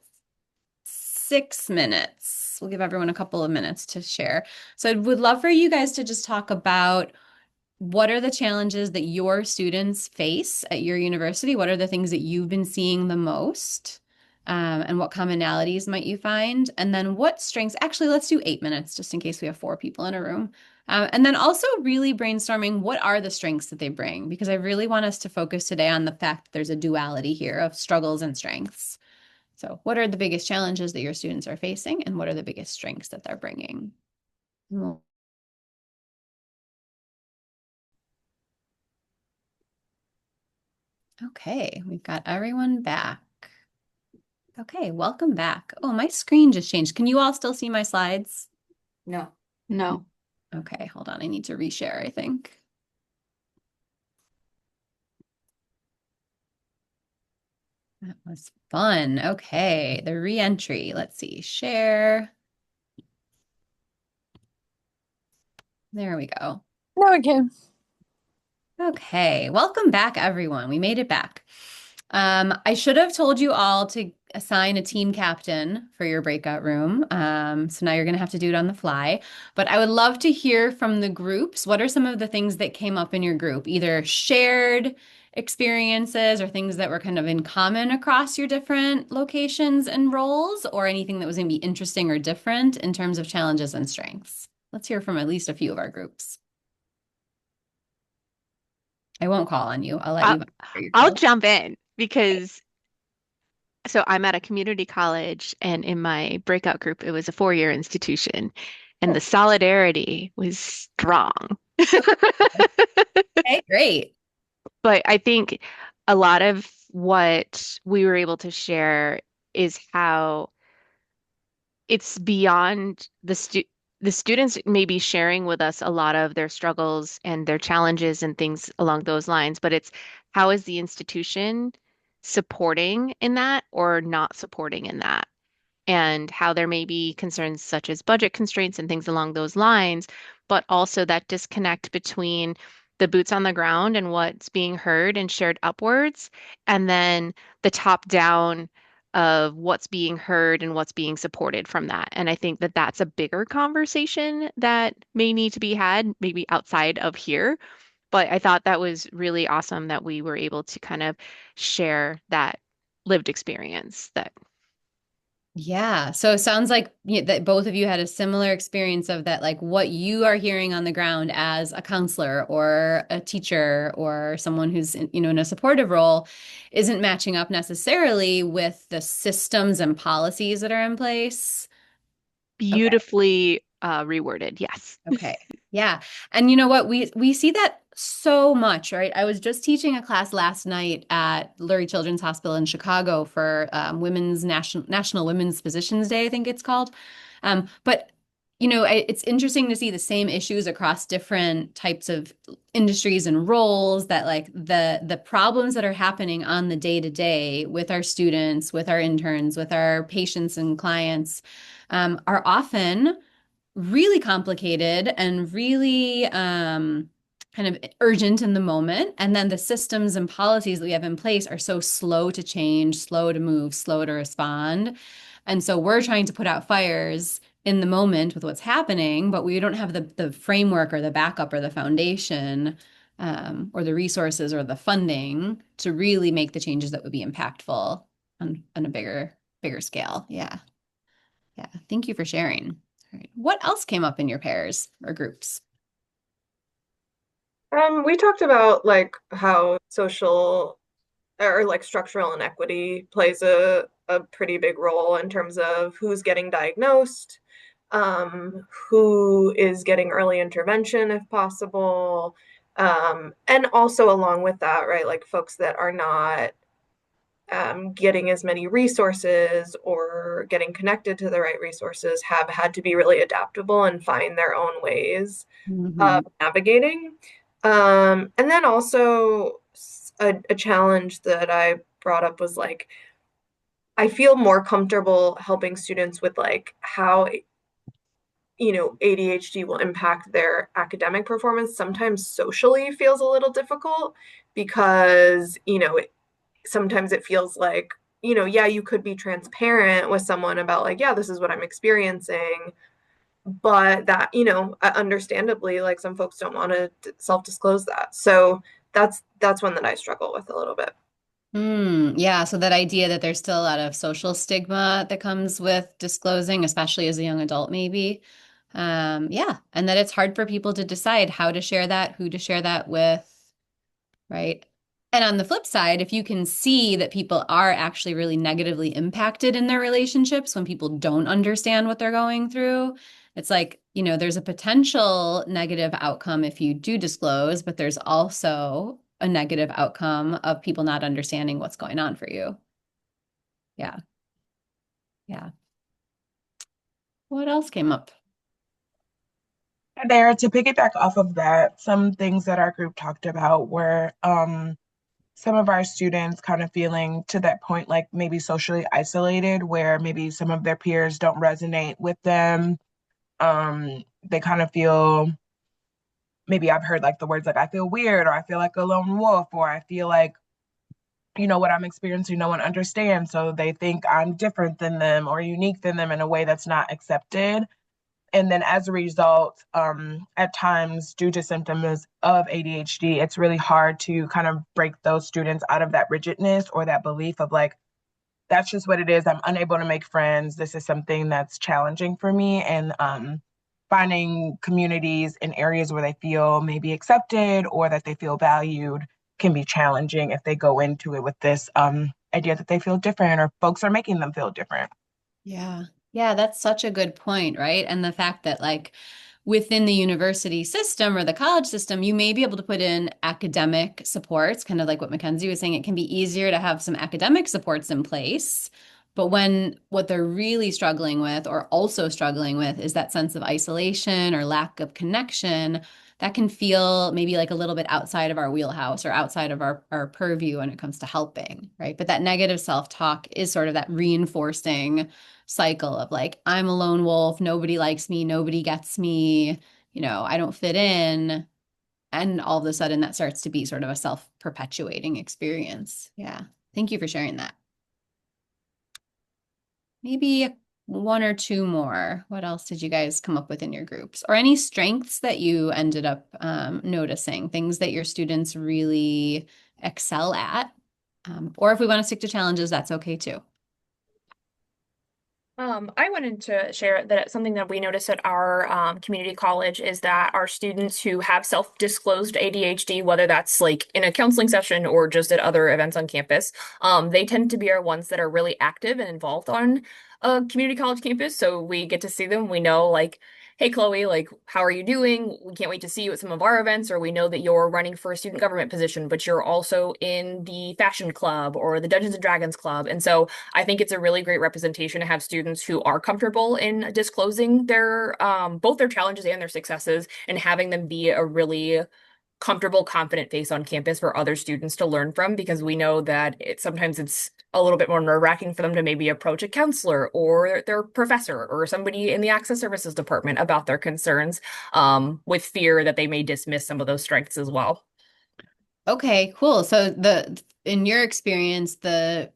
6 minutes. We'll give everyone a couple of minutes to share. So I would love for you guys to just talk about what are the challenges that your students face at your university? What are the things that you've been seeing the most? And what commonalities might you find? And then what strengths, actually, let's do 8 minutes just in case we have 4 people in a room. And then also really brainstorming what are the strengths that they bring, because I really want us to focus today on the fact that there's a duality here of struggles and strengths. So what are the biggest challenges that your students are facing, and what are the biggest strengths that they're bringing? Okay, we've got everyone back. Okay, welcome back. Oh, my screen just changed. Can you all still see my slides? No. No. Okay, hold on. I need to reshare, I think. That was fun. Okay, the re-entry. Let's see. Share. There we go. No, again. Okay, welcome back, everyone. We made it back. I should have told you all to assign a team captain for your breakout room. So now you're going to have to do it on the fly. But I would love to hear from the groups. What are some of the things that came up in your group? Either shared experiences or things that were kind of in common across your different locations and roles, or anything that was going to be interesting or different in terms of challenges and strengths. Let's hear from at least a few of our groups. I won't call on you. I'll let you. I'll jump in because so I'm at a community college, and in my breakout group, it was a 4-year institution, and the solidarity was strong. Okay, great. But I think a lot of what we were able to share is how it's beyond the students may be sharing with us a lot of their struggles and their challenges and things along those lines, but it's how is the institution supporting in that or not supporting in that? And how there may be concerns such as budget constraints and things along those lines, but also that disconnect between the boots on the ground and what's being heard and shared upwards, and then the top down of what's being heard and what's being supported from that. And I think that that's a bigger conversation that may need to be had, maybe outside of here. But I thought that was really awesome that we were able to kind of share that lived experience that Yeah. So it sounds like that both of you had a similar experience of that, like what you are hearing on the ground as a counselor or a teacher or someone who's, in a supportive role isn't matching up necessarily with the systems and policies that are in place. Okay. beautifully reworded. Yes. Okay. Yeah. And you know what? We see that so much, right? I was just teaching a class last night at Lurie Children's Hospital in Chicago for Women's National Women's Physicians Day, I think it's called. But it's interesting to see the same issues across different types of industries and roles that like the problems that are happening on the day to day with our students, with our interns, with our patients and clients are often really complicated and really kind of urgent in the moment. And then the systems and policies that we have in place are so slow to change, slow to move, slow to respond. And so we're trying to put out fires in the moment with what's happening, but we don't have the framework or the backup or the foundation or the resources or the funding to really make the changes that would be impactful on a bigger scale. Yeah. Yeah. Thank you for sharing. All right. What else came up in your pairs or groups? We talked about like how social or like structural inequity plays a pretty big role in terms of who's getting diagnosed, who is getting early intervention if possible, and also along with that, right, like folks that are not getting as many resources or getting connected to the right resources have had to be really adaptable and find their own ways Mm-hmm. of navigating. And then also a challenge that I brought up was like, I feel more comfortable helping students with like how, ADHD will impact their academic performance. Sometimes socially feels a little difficult because, sometimes it feels like, yeah, you could be transparent with someone about like, yeah, this is what I'm experiencing, but that, understandably, like some folks don't want to self-disclose that. So that's one that I struggle with a little bit. Yeah, so that idea that there's still a lot of social stigma that comes with disclosing, especially as a young adult, maybe. Yeah, and that it's hard for people to decide how to share that, who to share that with, right? And on the flip side, if you can see that people are actually really negatively impacted in their relationships when people don't understand what they're going through, it's like, there's a potential negative outcome if you do disclose, but there's also a negative outcome of people not understanding what's going on for you. Yeah. Yeah. What else came up? There, to piggyback off of that, some things that our group talked about were some of our students kind of feeling to that point like maybe socially isolated, where maybe some of their peers don't resonate with them. They kind of feel, maybe I've heard like the words like I feel weird, or I feel like a lone wolf, or I feel like, what I'm experiencing, no one understands. So they think I'm different than them or unique than them in a way that's not accepted. And then as a result, at times, due to symptoms of ADHD, it's really hard to kind of break those students out of that rigidness or that belief of like, that's just what it is. I'm unable to make friends. This is something that's challenging for me. And finding communities in areas where they feel maybe accepted or that they feel valued can be challenging if they go into it with this idea that they feel different or folks are making them feel different. Yeah. Yeah, that's such a good point, right? And the fact that like within the university system or the college system, you may be able to put in academic supports, kind of like what Mackenzie was saying, it can be easier to have some academic supports in place. But when what they're really struggling with or also struggling with is that sense of isolation or lack of connection, that can feel maybe like a little bit outside of our wheelhouse or outside of our purview when it comes to helping, right? But that negative self-talk is sort of that reinforcing cycle of like, I'm a lone wolf, nobody likes me, nobody gets me, I don't fit in. And all of a sudden that starts to be sort of a self-perpetuating experience. Yeah. Thank you for sharing that. Maybe one or two more. What else did you guys come up with in your groups? Or any strengths that you ended up noticing, things that your students really excel at? Or if we want to stick to challenges, that's okay too. I wanted to share that something that we notice at our community college is that our students who have self-disclosed ADHD, whether that's like in a counseling session or just at other events on campus, they tend to be our ones that are really active and involved on a community college campus. So we get to see them. We know like, hey, Chloe, like, how are you doing? We can't wait to see you at some of our events, or we know that you're running for a student government position, but you're also in the fashion club or the Dungeons and Dragons club. And so I think it's a really great representation to have students who are comfortable in disclosing their both their challenges and their successes, and having them be a really comfortable, confident face on campus for other students to learn from, because we know that sometimes it's a little bit more nerve-wracking for them to maybe approach a counselor or their professor or somebody in the access services department about their concerns, with fear that they may dismiss some of those strengths as well. Okay, cool. So in your experience, the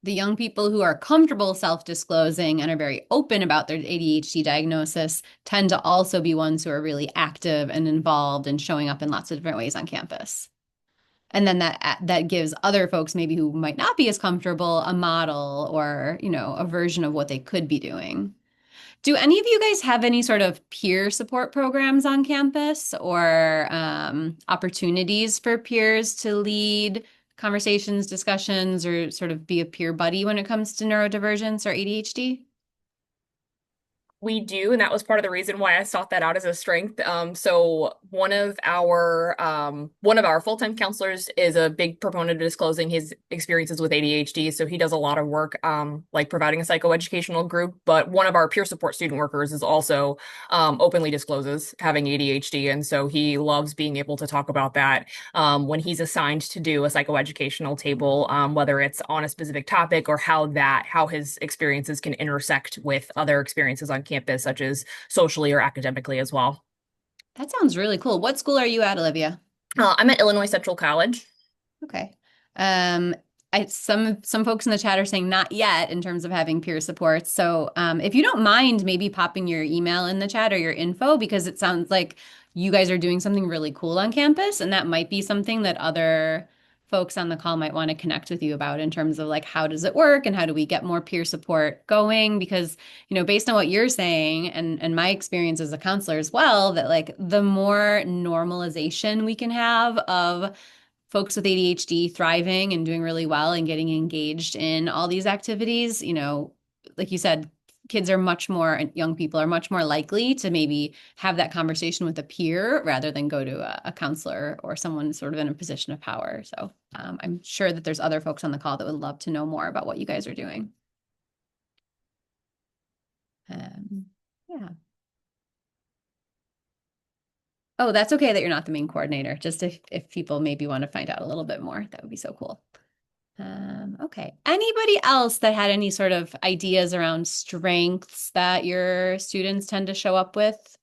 young people who are comfortable self-disclosing and are very open about their ADHD diagnosis tend to also be ones who are really active and involved and showing up in lots of different ways on campus. And then that gives other folks maybe who might not be as comfortable a model or, a version of what they could be doing. Do any of you guys have any sort of peer support programs on campus or opportunities for peers to lead conversations, discussions, or sort of be a peer buddy when it comes to neurodivergence or ADHD? We do, and that was part of the reason why I sought that out as a strength. So one of our full-time counselors is a big proponent of disclosing his experiences with ADHD. So he does a lot of work, like providing a psychoeducational group. But one of our peer support student workers is also openly discloses having ADHD, and so he loves being able to talk about that when he's assigned to do a psychoeducational table, whether it's on a specific topic or how his experiences can intersect with other experiences on campus, such as socially or academically as well. That sounds really cool. What school are you at, Olivia? I'm at Illinois Central College. Okay. Um, some folks in the chat are saying not yet in terms of having peer support. So if you don't mind maybe popping your email in the chat or your info, because it sounds like you guys are doing something really cool on campus, and that might be something that other folks on the call might want to connect with you about in terms of like how does it work and how do we get more peer support going? Because, based on what you're saying and my experience as a counselor as well, that like the more normalization we can have of folks with ADHD thriving and doing really well and getting engaged in all these activities, like you said, kids are much more, and young people are much more likely to maybe have that conversation with a peer rather than go to a counselor or someone sort of in a position of power. So I'm sure that there's other folks on the call that would love to know more about what you guys are doing. Yeah. Oh, that's okay that you're not the main coordinator. Just if people maybe want to find out a little bit more, that would be so cool. Okay. Anybody else that had any sort of ideas around strengths that your students tend to show up with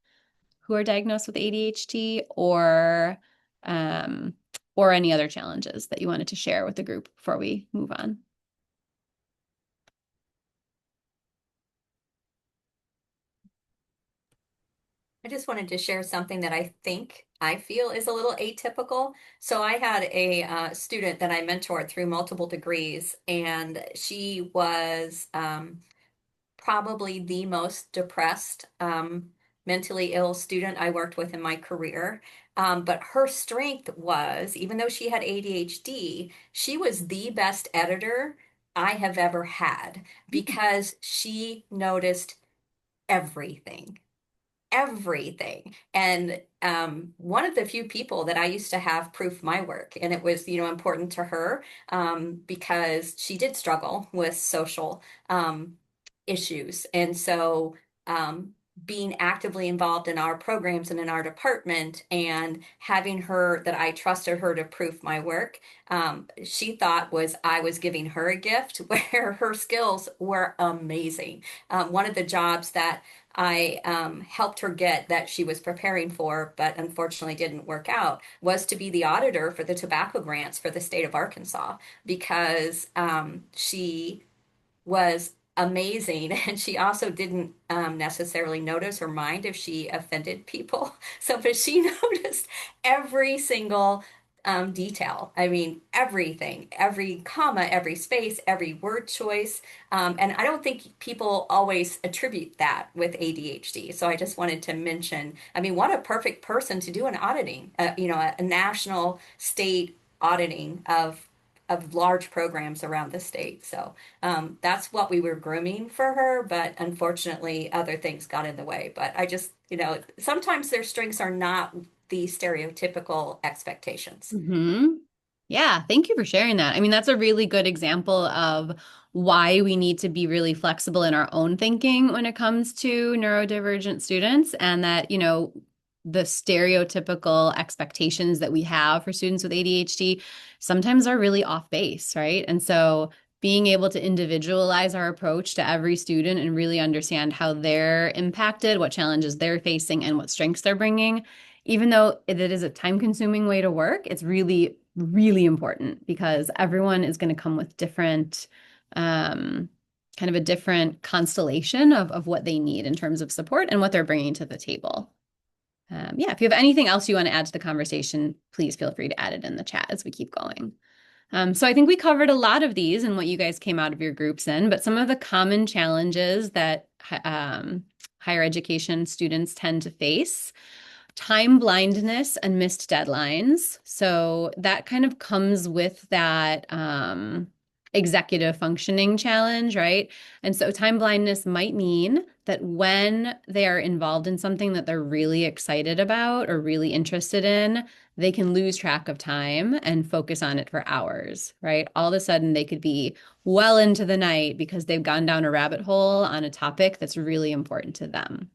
who are diagnosed with ADHD or any other challenges that you wanted to share with the group before we move on? I just wanted to share something that I feel is a little atypical. So I had a student that I mentored through multiple degrees, and she was probably the most depressed, mentally ill student I worked with in my career. But her strength was, even though she had ADHD, she was the best editor I have ever had because she noticed everything everything. And one of the few people that I used to have proof my work, and it was, important to her because she did struggle with social issues. And so being actively involved in our programs and in our department and having her that I trusted her to proof my work, she thought was I was giving her a gift where her skills were amazing. One of the jobs that I helped her get that she was preparing for, but unfortunately didn't work out, was to be the auditor for the tobacco grants for the state of Arkansas because she was amazing. And she also didn't necessarily notice or mind if she offended people. So, but she noticed every single detail. I mean, everything, every comma, every space, every word choice. And I don't think people always attribute that with ADHD. So I just wanted to mention, I mean, what a perfect person to do an auditing, a national state auditing of large programs around the state. So that's what we were grooming for her, but unfortunately, other things got in the way. But I just, sometimes their strengths are not the stereotypical expectations. Hmm. Yeah, thank you for sharing that. I mean, that's a really good example of why we need to be really flexible in our own thinking when it comes to neurodivergent students, and that, the stereotypical expectations that we have for students with ADHD sometimes are really off base, right? And so being able to individualize our approach to every student and really understand how they're impacted, what challenges they're facing, and what strengths they're bringing, even though it is a time-consuming way to work, it's really, really important because everyone is going to come with different, kind of a different constellation of what they need in terms of support and what they're bringing to the table. Yeah, if you have anything else you want to add to the conversation, please feel free to add it in the chat as we keep going. So I think we covered a lot of these and what you guys came out of your groups in, but some of the common challenges that higher education students tend to face: time blindness and missed deadlines. So that kind of comes with that executive functioning challenge, right? And so time blindness might mean that when they are involved in something that they're really excited about or really interested in, they can lose track of time and focus on it for hours, right? All of a sudden, they could be well into the night because they've gone down a rabbit hole on a topic that's really important to them.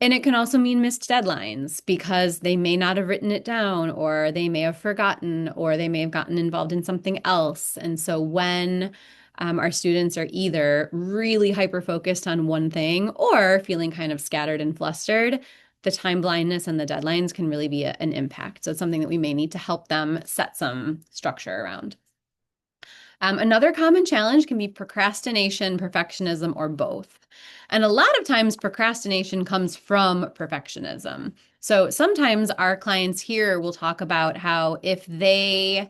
And it can also mean missed deadlines because they may not have written it down, or they may have forgotten, or they may have gotten involved in something else. And so when our students are either really hyper focused on one thing or feeling kind of scattered and flustered, the time blindness and the deadlines can really be an impact. So it's something that we may need to help them set some structure around. Another common challenge can be procrastination, perfectionism, or both. And a lot of times, procrastination comes from perfectionism. So sometimes our clients here will talk about how if they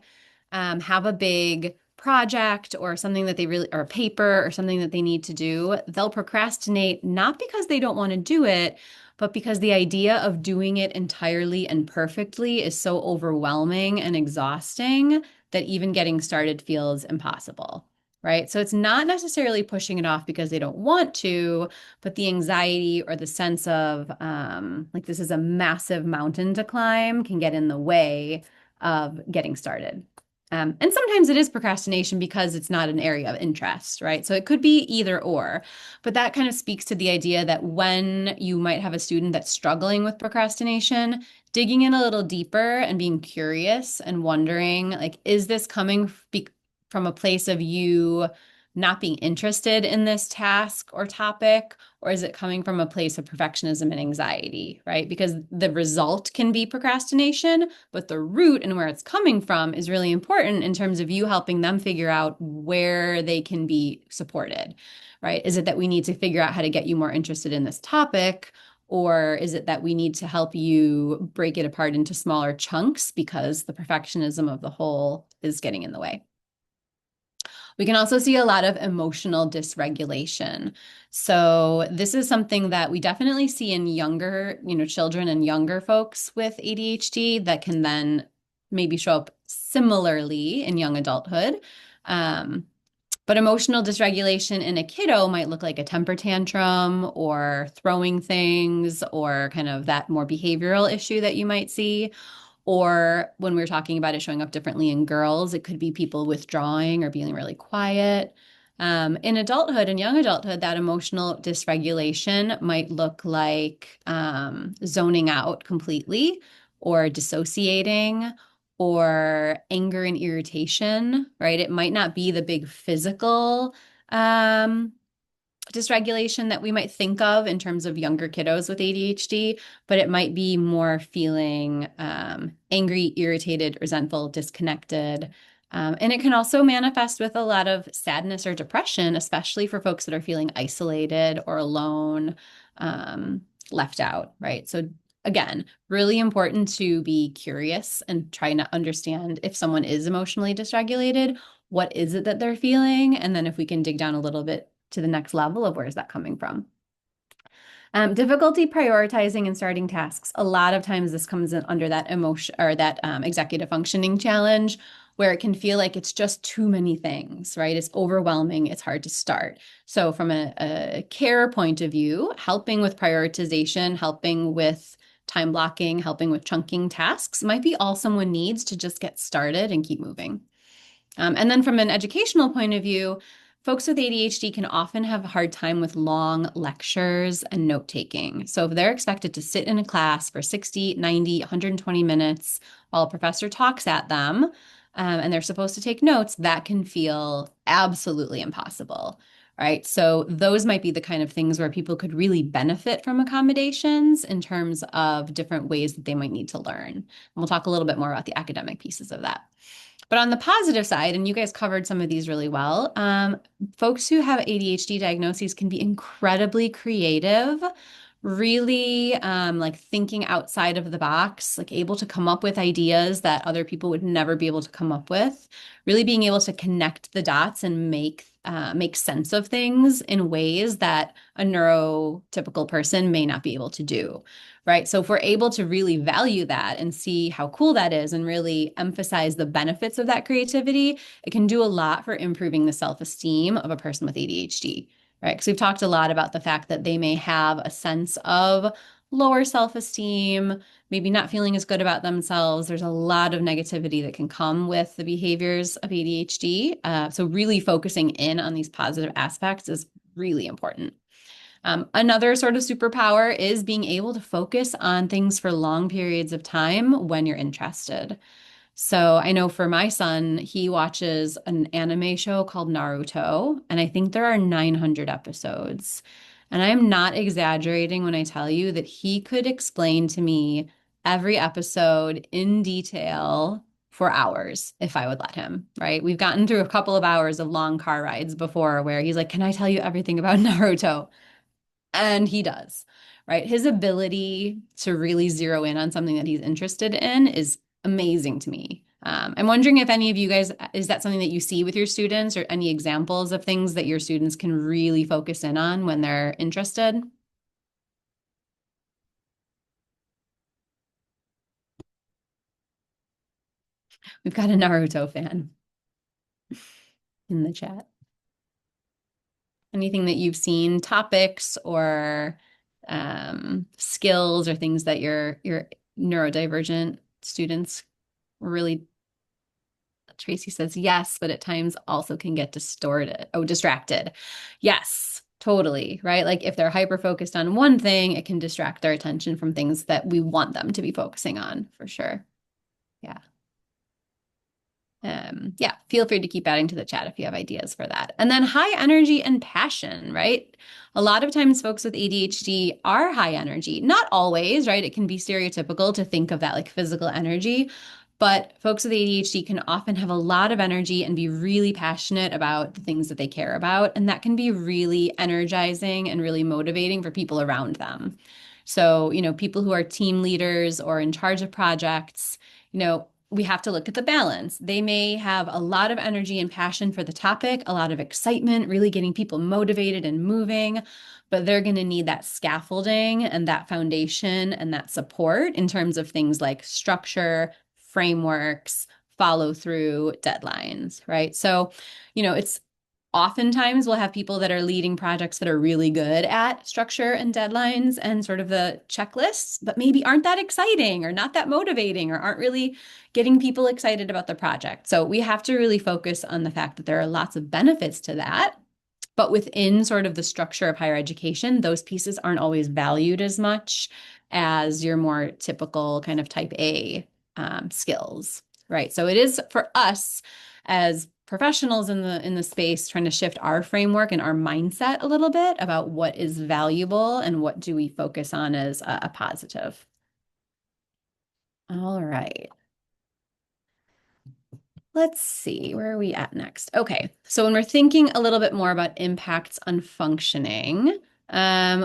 have a big project or something that they really, or a paper or something that they need to do, they'll procrastinate not because they don't want to do it, but because the idea of doing it entirely and perfectly is so overwhelming and exhausting that even getting started feels impossible, right? So it's not necessarily pushing it off because they don't want to, but the anxiety or the sense of like this is a massive mountain to climb can get in the way of getting started. And sometimes it is procrastination because it's not an area of interest, right? So it could be either or, but that kind of speaks to the idea that when you might have a student that's struggling with procrastination, digging in a little deeper and being curious and wondering, like, is this coming from a place of you not being interested in this task or topic, or is it coming from a place of perfectionism and anxiety, right? Because the result can be procrastination, but the root and where it's coming from is really important in terms of you helping them figure out where they can be supported, right? Is it that we need to figure out how to get you more interested in this topic? Or is it that we need to help you break it apart into smaller chunks because the perfectionism of the whole is getting in the way? We can also see a lot of emotional dysregulation. So this is something that we definitely see in younger, children and younger folks with ADHD that can then maybe show up similarly in young adulthood. But emotional dysregulation in a kiddo might look like a temper tantrum or throwing things or kind of that more behavioral issue that you might see. Or when we're talking about it showing up differently in girls, it could be people withdrawing or being really quiet. In adulthood and young adulthood, that emotional dysregulation might look like zoning out completely or dissociating or anger and irritation, right? It might not be the big physical dysregulation that we might think of in terms of younger kiddos with ADHD, but it might be more feeling angry, irritated, resentful, disconnected, And it can also manifest with a lot of sadness or depression, especially for folks that are feeling isolated or alone, left out, right? So again, really important to be curious and try to understand if someone is emotionally dysregulated, what is it that they're feeling? And then if we can dig down a little bit to the next level of where is that coming from. Difficulty prioritizing and starting tasks. A lot of times this comes in under that emotion or that executive functioning challenge where it can feel like it's just too many things, right? It's overwhelming. It's hard to start. So from a care point of view, helping with prioritization, helping with time blocking, helping with chunking tasks might be all someone needs to just get started and keep moving. And then from an educational point of view, folks with ADHD can often have a hard time with long lectures and note taking. So if they're expected to sit in a class for 60, 90, 120 minutes while a professor talks at them, and they're supposed to take notes, that can feel absolutely impossible. Right. So those might be the kind of things where people could really benefit from accommodations in terms of different ways that they might need to learn. And we'll talk a little bit more about the academic pieces of that. But on the positive side, and you guys covered some of these really well, folks who have ADHD diagnoses can be incredibly creative, really like thinking outside of the box, like able to come up with ideas that other people would never be able to come up with, really being able to connect the dots and make sense of things in ways that a neurotypical person may not be able to do. Right. So if we're able to really value that and see how cool that is and really emphasize the benefits of that creativity, it can do a lot for improving the self-esteem of a person with ADHD. Right. Because we've talked a lot about the fact that they may have a sense of lower self-esteem, maybe not feeling as good about themselves. There's a lot of negativity that can come with the behaviors of ADHD. So really focusing in on these positive aspects is really important. Another sort of superpower is being able to focus on things for long periods of time when you're interested. So I know for my son, he watches an anime show called Naruto, and I think there are 900 episodes. And I am not exaggerating when I tell you that he could explain to me every episode in detail for hours if I would let him, right? We've gotten through a couple of hours of long car rides before where he's like, "Can I tell you everything about Naruto?" And he does, right? His ability to really zero in on something that he's interested in is amazing to me. I'm wondering if any of you guys, is that something that you see with your students or any examples of things that your students can really focus in on when they're interested? We've got a Naruto fan in the chat. Anything that you've seen, topics or skills or things that your neurodivergent students really. Tracy says yes, but at times also can get distracted. Yes, totally, right? Like if they're hyper focused on one thing, it can distract their attention from things that we want them to be focusing on for sure. Yeah. Yeah, feel free to keep adding to the chat if you have ideas for that. And then high energy and passion, right? A lot of times folks with ADHD are high energy. Not always, right? It can be stereotypical to think of that like physical energy, but folks with ADHD can often have a lot of energy and be really passionate about the things that they care about. And that can be really energizing and really motivating for people around them. So, people who are team leaders or in charge of projects, we have to look at the balance. They may have a lot of energy and passion for the topic, a lot of excitement, really getting people motivated and moving, but they're going to need that scaffolding and that foundation and that support in terms of things like structure, frameworks, follow through, deadlines, right? So, it's oftentimes we'll have people that are leading projects that are really good at structure and deadlines and sort of the checklists, but maybe aren't that exciting or not that motivating or aren't really getting people excited about the project. So we have to really focus on the fact that there are lots of benefits to that. But within sort of the structure of higher education, those pieces aren't always valued as much as your more typical kind of type A skills, right? So it is for us as professionals in the space trying to shift our framework and our mindset a little bit about what is valuable and what do we focus on as a positive. All right. Let's see, where are we at next? Okay, so when we're thinking a little bit more about impacts on functioning,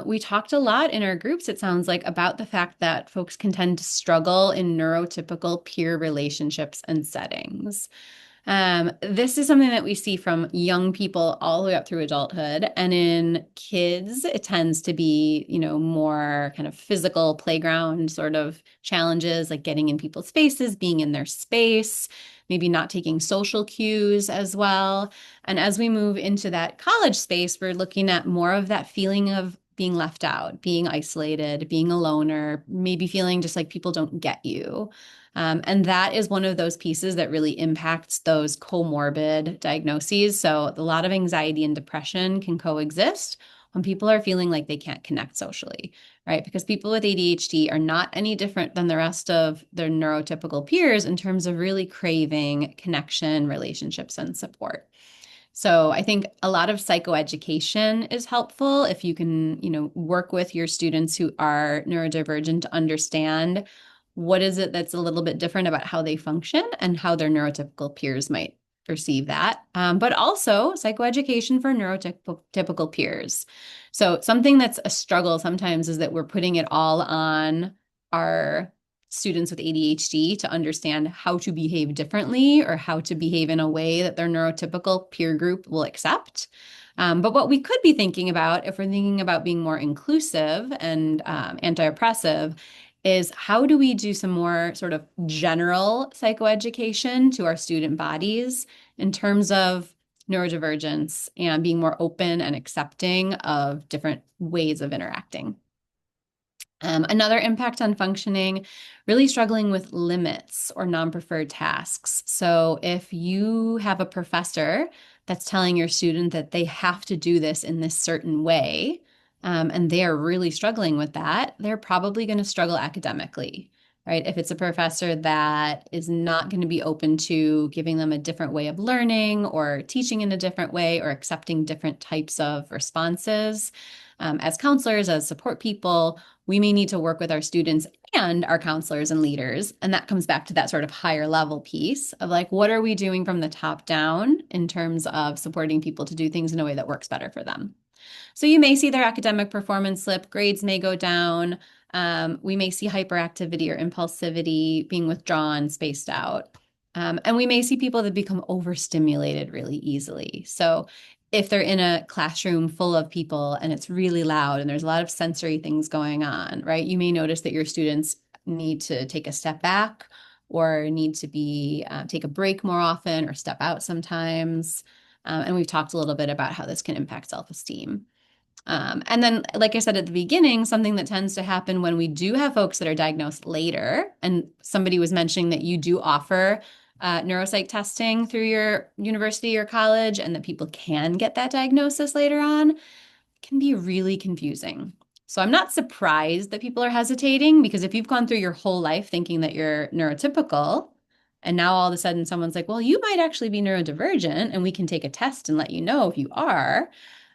we talked a lot in our groups, it sounds like, about the fact that folks can tend to struggle in neurotypical peer relationships and settings. This is something that we see from young people all the way up through adulthood. And in kids, it tends to be, more kind of physical playground sort of challenges, like getting in people's spaces, being in their space, maybe not taking social cues as well. And as we move into that college space, we're looking at more of that feeling of being left out, being isolated, being a loner, maybe feeling just like people don't get you. And that is one of those pieces that really impacts those comorbid diagnoses. So a lot of anxiety and depression can coexist when people are feeling like they can't connect socially, right? Because people with ADHD are not any different than the rest of their neurotypical peers in terms of really craving connection, relationships, and support. So I think a lot of psychoeducation is helpful if you can, work with your students who are neurodivergent to understand what is it that's a little bit different about how they function and how their neurotypical peers might perceive that. But also psychoeducation for neurotypical peers. So something that's a struggle sometimes is that we're putting it all on our students with ADHD to understand how to behave differently or how to behave in a way that their neurotypical peer group will accept. But what we could be thinking about, if we're thinking about being more inclusive and anti-oppressive, is how do we do some more sort of general psychoeducation to our student bodies in terms of neurodivergence and being more open and accepting of different ways of interacting. Another impact on functioning, really struggling with limits or non-preferred tasks. So if you have a professor that's telling your student that they have to do this in this certain way, and they are really struggling with that, they're probably going to struggle academically, right? If it's a professor that is not going to be open to giving them a different way of learning or teaching in a different way or accepting different types of responses, as counselors, as support people, we may need to work with our students and our counselors and leaders. And that comes back to that sort of higher level piece of like, what are we doing from the top down in terms of supporting people to do things in a way that works better for them? So you may see their academic performance slip, grades may go down. We may see hyperactivity or impulsivity being withdrawn, spaced out. And we may see people that become overstimulated really easily. So if they're in a classroom full of people and it's really loud and there's a lot of sensory things going on, right? You may notice that your students need to take a step back or need to take a break more often or step out sometimes. And we've talked a little bit about how this can impact self-esteem. And then, like I said at the beginning, something that tends to happen when we do have folks that are diagnosed later, and somebody was mentioning that you do offer neuropsych testing through your university or college, and that people can get that diagnosis later on, can be really confusing. So I'm not surprised that people are hesitating, because if you've gone through your whole life thinking that you're neurotypical, and now all of a sudden someone's like, well, you might actually be neurodivergent, and we can take a test and let you know if you are,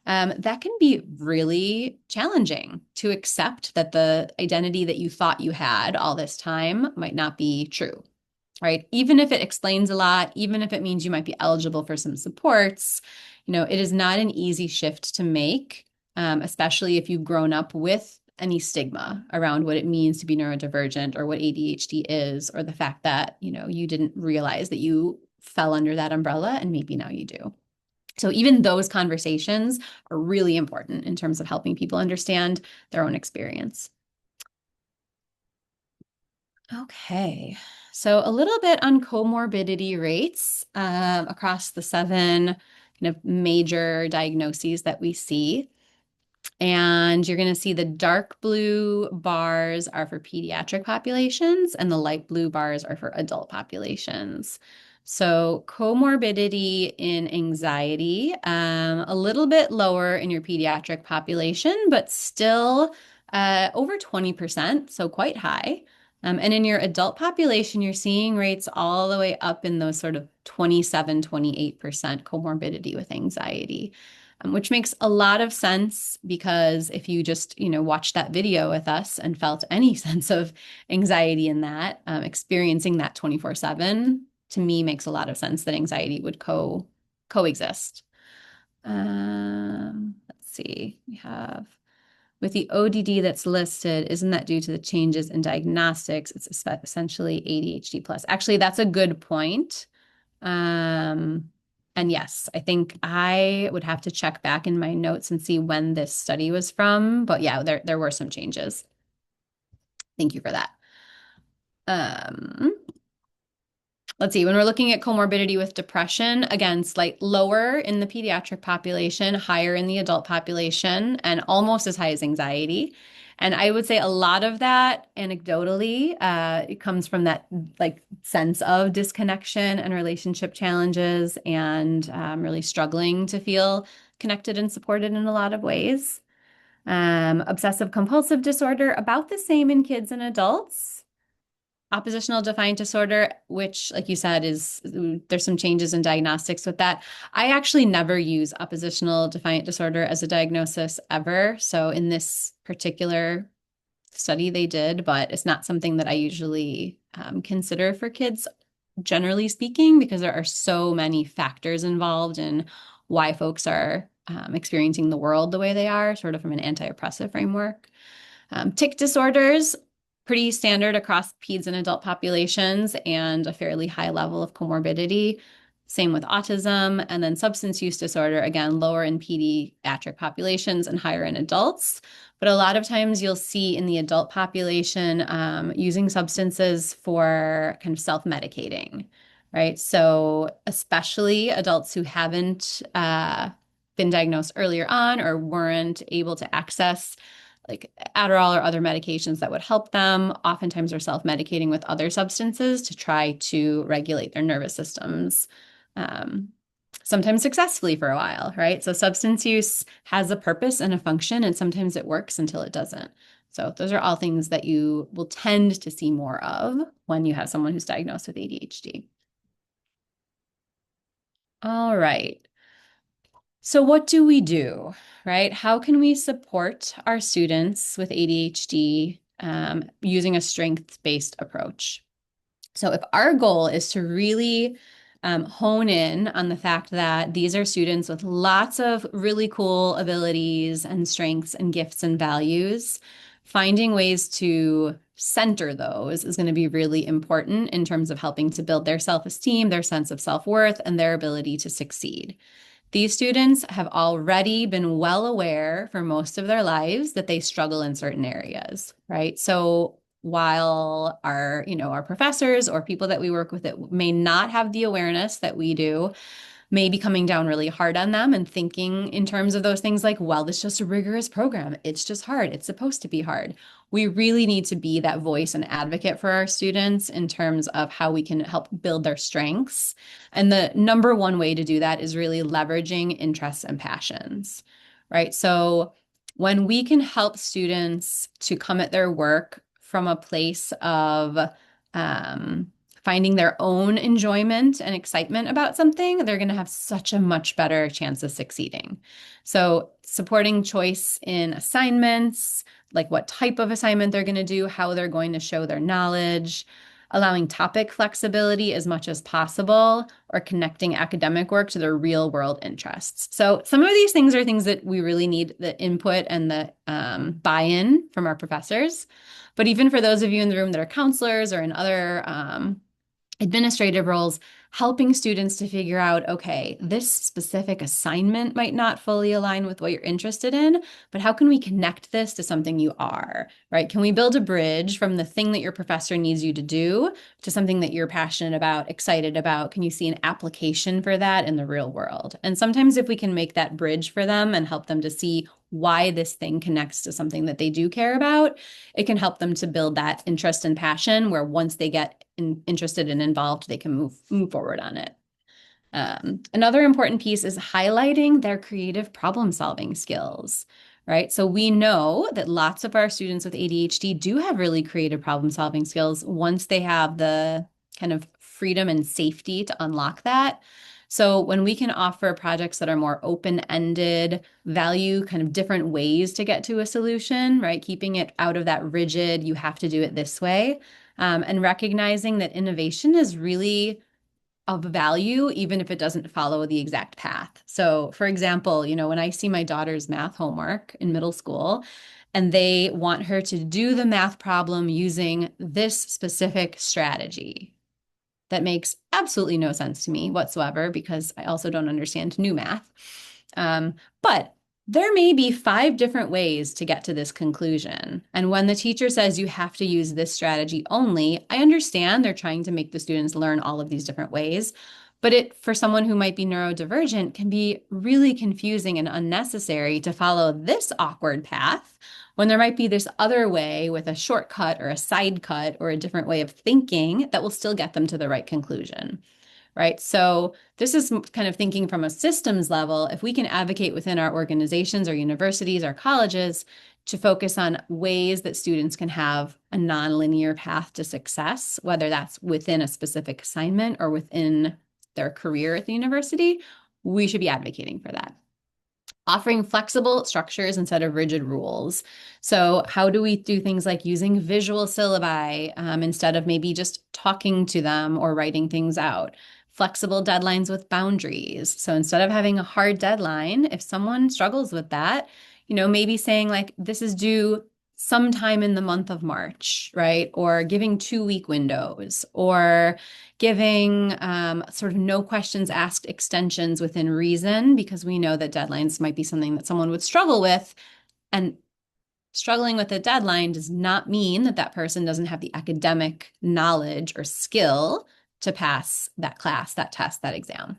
that can be really challenging to accept that the identity that you thought you had all this time might not be true, right? Even if it explains a lot, even if it means you might be eligible for some supports, it is not an easy shift to make, especially if you've grown up with any stigma around what it means to be neurodivergent or what ADHD is, or the fact that, you didn't realize that you fell under that umbrella and maybe now you do. So even those conversations are really important in terms of helping people understand their own experience. Okay, so a little bit on comorbidity rates across the 7 kind of major diagnoses that we see. And you're going to see the dark blue bars are for pediatric populations and the light blue bars are for adult populations. So comorbidity in anxiety, a little bit lower in your pediatric population, but still over 20%, so quite high. And in your adult population, you're seeing rates all the way up in those sort of 27, 28% comorbidity with anxiety. Which makes a lot of sense, because if you just, watched that video with us and felt any sense of anxiety in that, experiencing that 24/7 to me makes a lot of sense that anxiety would coexist. Let's see, we have with the ODD that's listed, isn't that due to the changes in diagnostics? It's essentially ADHD plus. Actually, that's a good point. And yes, I think I would have to check back in my notes and see when this study was from. But yeah, there were some changes. Thank you for that. Let's see, when we're looking at comorbidity with depression, again, slight lower in the pediatric population, higher in the adult population, and almost as high as anxiety. And I would say a lot of that, anecdotally, it comes from that like sense of disconnection and relationship challenges, and really struggling to feel connected and supported in a lot of ways. Obsessive compulsive disorder, about the same in kids and adults. Oppositional defiant disorder, which, like you said, there's some changes in diagnostics with that. I actually never use oppositional defiant disorder as a diagnosis ever. So in this particular study they did, but it's not something that I usually consider for kids, generally speaking, because there are so many factors involved in why folks are experiencing the world the way they are, sort of from an anti-oppressive framework. Tic disorders, pretty standard across peds and adult populations, and a fairly high level of comorbidity. Same with autism. And then substance use disorder, again, lower in pediatric populations and higher in adults. But a lot of times you'll see in the adult population using substances for kind of self-medicating, right? So especially adults who haven't been diagnosed earlier on or weren't able to access like Adderall or other medications that would help them, oftentimes are self-medicating with other substances to try to regulate their nervous systems, sometimes successfully for a while, right? So substance use has a purpose and a function, and sometimes it works until it doesn't. So those are all things that you will tend to see more of when you have someone who's diagnosed with ADHD. All right. So what do we do, right? How can we support our students with ADHD using a strengths-based approach? So if our goal is to really hone in on the fact that these are students with lots of really cool abilities and strengths and gifts and values, finding ways to center those is going to be really important in terms of helping to build their self-esteem, their sense of self-worth, and their ability to succeed. These students have already been well aware for most of their lives that they struggle in certain areas, right? So while our professors or people that we work with that may not have the awareness that we do, may be coming down really hard on them and thinking in terms of those things like, well, this is just a rigorous program. It's just hard. It's supposed to be hard. We really need to be that voice and advocate for our students in terms of how we can help build their strengths. And the number one way to do that is really leveraging interests and passions, right? So when we can help students to come at their work from a place of finding their own enjoyment and excitement about something, they're going to have such a much better chance of succeeding. So supporting choice in assignments, like what type of assignment they're going to do, how they're going to show their knowledge, allowing topic flexibility as much as possible, or connecting academic work to their real world interests. So some of these things are things that we really need the input and the buy-in from our professors. But even for those of you in the room that are counselors or in other administrative roles, helping students to figure out, okay, this specific assignment might not fully align with what you're interested in, but how can we connect this to something you are, right? Can we build a bridge from the thing that your professor needs you to do to something that you're passionate about, excited about? Can you see an application for that in the real world? And sometimes if we can make that bridge for them and help them to see why this thing connects to something that they do care about, it can help them to build that interest and passion where once they get interested and involved, they can move forward on it. Another important piece is highlighting their creative problem solving skills, right? So we know that lots of our students with ADHD do have really creative problem solving skills once they have the kind of freedom and safety to unlock that. So when we can offer projects that are more open-ended, value kind of different ways to get to a solution, right? Keeping it out of that rigid, you have to do it this way, and recognizing that innovation is really of value, even if it doesn't follow the exact path. So, for example, when I see my daughter's math homework in middle school, and they want her to do the math problem using this specific strategy that makes absolutely no sense to me whatsoever, because I also don't understand new math. But there may be 5 different ways to get to this conclusion. And when the teacher says you have to use this strategy only, I understand they're trying to make the students learn all of these different ways. But it, for someone who might be neurodivergent, can be really confusing and unnecessary to follow this awkward path when there might be this other way with a shortcut or a side cut or a different way of thinking that will still get them to the right conclusion. Right. So this is kind of thinking from a systems level. If we can advocate within our organizations, our universities, our colleges to focus on ways that students can have a nonlinear path to success, whether that's within a specific assignment or within their career at the university, we should be advocating for that. Offering flexible structures instead of rigid rules. So how do we do things like using visual syllabi instead of maybe just talking to them or writing things out? Flexible deadlines with boundaries. So instead of having a hard deadline, if someone struggles with that, maybe saying like, this is due sometime in the month of March, right? Or giving 2-week windows, or giving sort of no questions asked extensions within reason, because we know that deadlines might be something that someone would struggle with. And struggling with a deadline does not mean that that person doesn't have the academic knowledge or skill to pass that class, that test, that exam.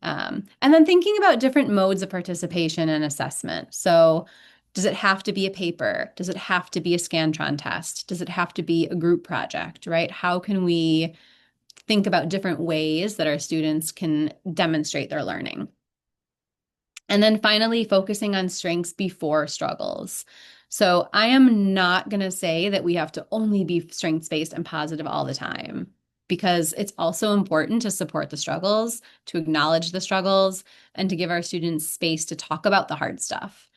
And then thinking about different modes of participation and assessment. So does it have to be a paper? Does it have to be a Scantron test? Does it have to be a group project, right? How can we think about different ways that our students can demonstrate their learning? And then finally, focusing on strengths before struggles. So I am not going to say that we have to only be strengths-based and positive all the time, because it's also important to support the struggles, to acknowledge the struggles, and to give our students space to talk about the hard stuff,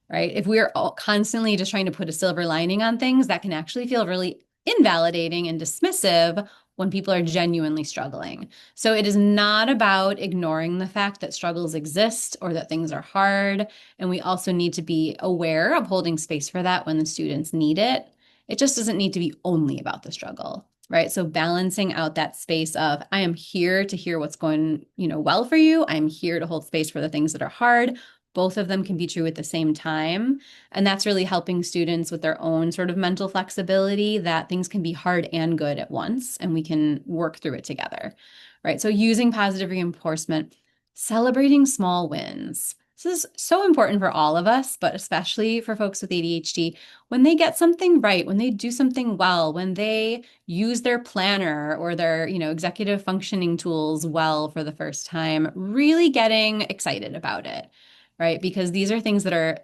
right? If we're all constantly just trying to put a silver lining on things, that can actually feel really invalidating and dismissive when people are genuinely struggling. So it is not about ignoring the fact that struggles exist or that things are hard. And we also need to be aware of holding space for that when the students need it. It just doesn't need to be only about the struggle, right? So balancing out that space of, I am here to hear what's going, well for you. I'm here to hold space for the things that are hard. Both of them can be true at the same time. And that's really helping students with their own sort of mental flexibility, that things can be hard and good at once, and we can work through it together, right? So using positive reinforcement, celebrating small wins. This is so important for all of us, but especially for folks with ADHD. When they get something right, when they do something well, when they use their planner or their, executive functioning tools well for the first time, really getting excited about it, right? Because these are things that are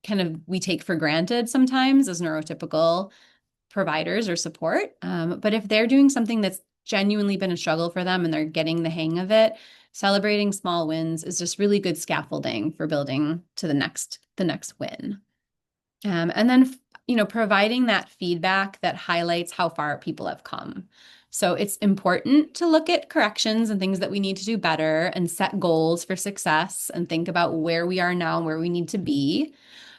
kind of, we take for granted sometimes as neurotypical providers or support. But if they're doing something that's genuinely been a struggle for them and they're getting the hang of it, celebrating small wins is just really good scaffolding for building to the next win. And then, providing that feedback that highlights how far people have come. So it's important to look at corrections and things that we need to do better and set goals for success and think about where we are now and where we need to be.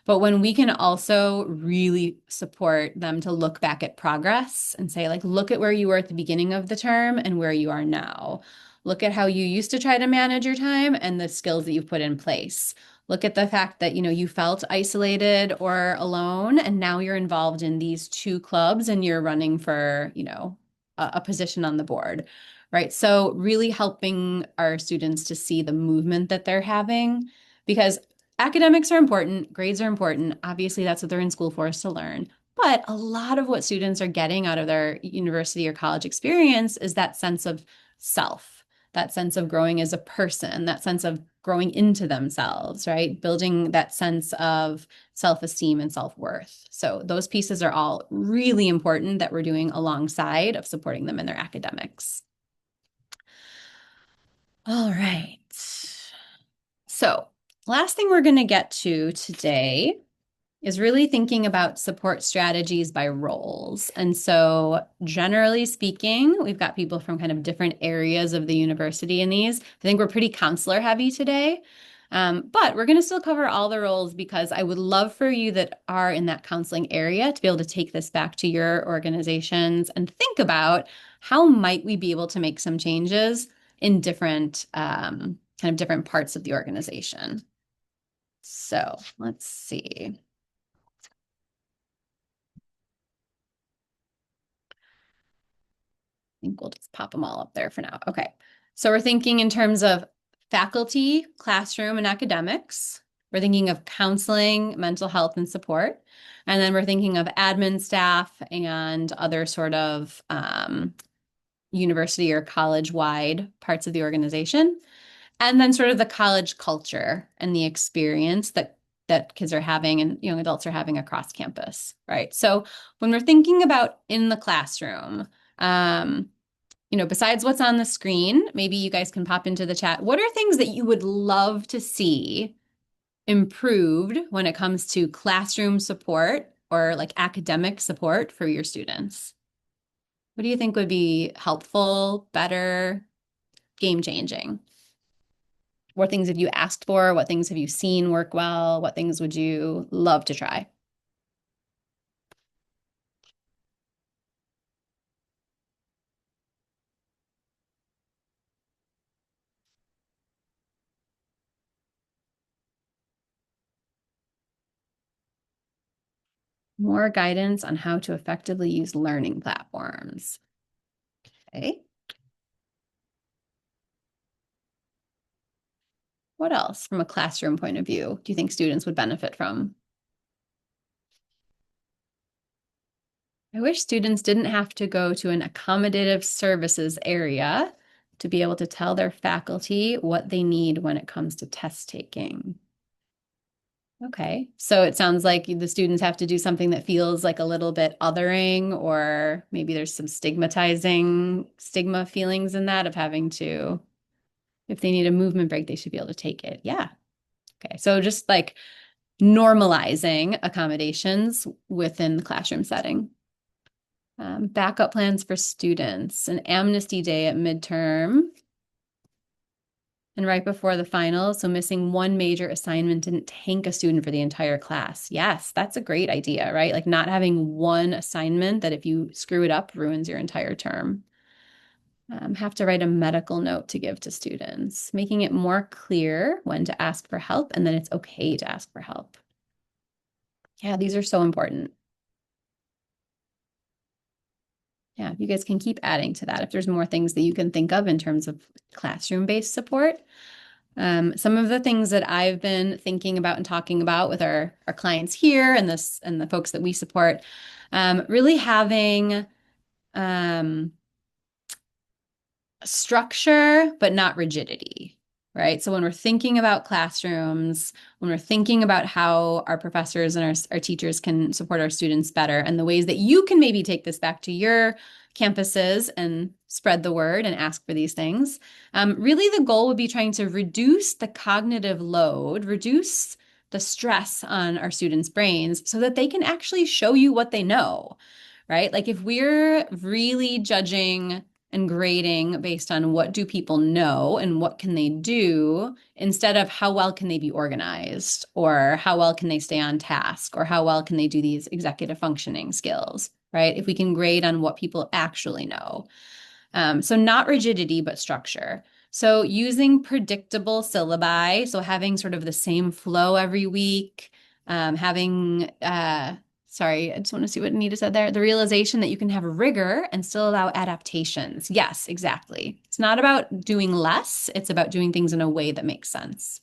But when we can also really support them to look back at progress and say, like, look at where you were at the beginning of the term and where you are now. Look at how you used to try to manage your time and the skills that you've put in place. Look at the fact that, you felt isolated or alone, and now you're involved in these 2 clubs and you're running for, a position on the board, right? So really helping our students to see the movement that they're having, because academics are important, grades are important. Obviously, that's what they're in school for, is to learn. But a lot of what students are getting out of their university or college experience is that sense of self, that sense of growing as a person, that sense of growing into themselves, right? Building that sense of self-esteem and self-worth. So those pieces are all really important that we're doing alongside of supporting them in their academics. All right. So last thing we're going to get to today is really thinking about support strategies by roles. And so, generally speaking, we've got people from kind of different areas of the university in these. I think we're pretty counselor heavy today. But we're going to still cover all the roles because I would love for you that are in that counseling area to be able to take this back to your organizations and think about how might we be able to make some changes in different kind of different parts of the organization. So let's see. I think we'll just pop them all up there for now. Okay. So we're thinking in terms of faculty, classroom, and academics. We're thinking of counseling, mental health, and support. And then we're thinking of admin staff and other sort of university or college-wide parts of the organization. And then sort of the college culture and the experience that kids are having and young adults are having across campus, right? So when we're thinking about in the classroom, besides what's on the screen, maybe you guys can pop into the chat. What are things that you would love to see improved when it comes to classroom support or like academic support for your students? What do you think would be helpful, better, game-changing? What things have you asked for? What things have you seen work well? What things would you love to try? More guidance on how to effectively use learning platforms. Okay. What else from a classroom point of view do you think students would benefit from? I wish students didn't have to go to an accommodative services area to be able to tell their faculty what they need when it comes to test taking. Okay, so it sounds like the students have to do something that feels like a little bit othering, or maybe there's some stigma feelings in that of having to, if they need a movement break, they should be able to take it. Yeah. Okay, so just like normalizing accommodations within the classroom setting. Backup plans for students, an amnesty day at midterm and right before the final. So missing one major assignment didn't tank a student for the entire class. Yes, that's a great idea, right? Like not having one assignment that if you screw it up ruins your entire term. Have to write a medical note to give to students, making it more clear when to ask for help and then it's okay to ask for help. Yeah, these are so important. Yeah, you guys can keep adding to that if there's more things that you can think of in terms of classroom-based support. Some of the things that I've been thinking about and talking about with our clients here and the folks that we support, really having structure, but not rigidity, right? So when we're thinking about classrooms, when we're thinking about how our professors and our teachers can support our students better and the ways that you can maybe take this back to your campuses and spread the word and ask for these things. Really, the goal would be trying to reduce the cognitive load, reduce the stress on our students' brains so that they can actually show you what they know, right? Like if we're really judging and grading based on what do people know and what can they do instead of how well can they be organized or how well can they stay on task or how well can they do these executive functioning skills, right? If we can grade on what people actually know. So not rigidity, but structure. So using predictable syllabi, so having sort of the same flow every week, sorry, I just want to see what Anita said there. The realization that you can have rigor and still allow adaptations. Yes, exactly. It's not about doing less. It's about doing things in a way that makes sense.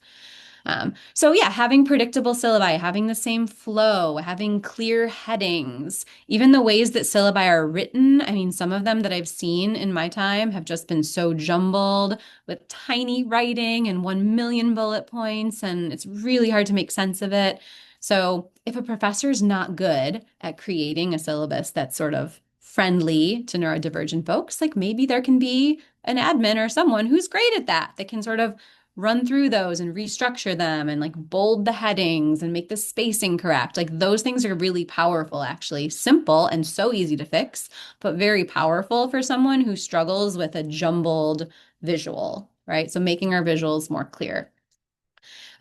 So yeah, having predictable syllabi, having the same flow, having clear headings, even the ways that syllabi are written. I mean, some of them that I've seen in my time have just been so jumbled with tiny writing and 1 million bullet points, and it's really hard to make sense of it. So if a professor is not good at creating a syllabus that's sort of friendly to neurodivergent folks, like maybe there can be an admin or someone who's great at that can sort of run through those and restructure them and like bold the headings and make the spacing correct. Like those things are really powerful, actually. Simple and so easy to fix, but very powerful for someone who struggles with a jumbled visual, right? So making our visuals more clear.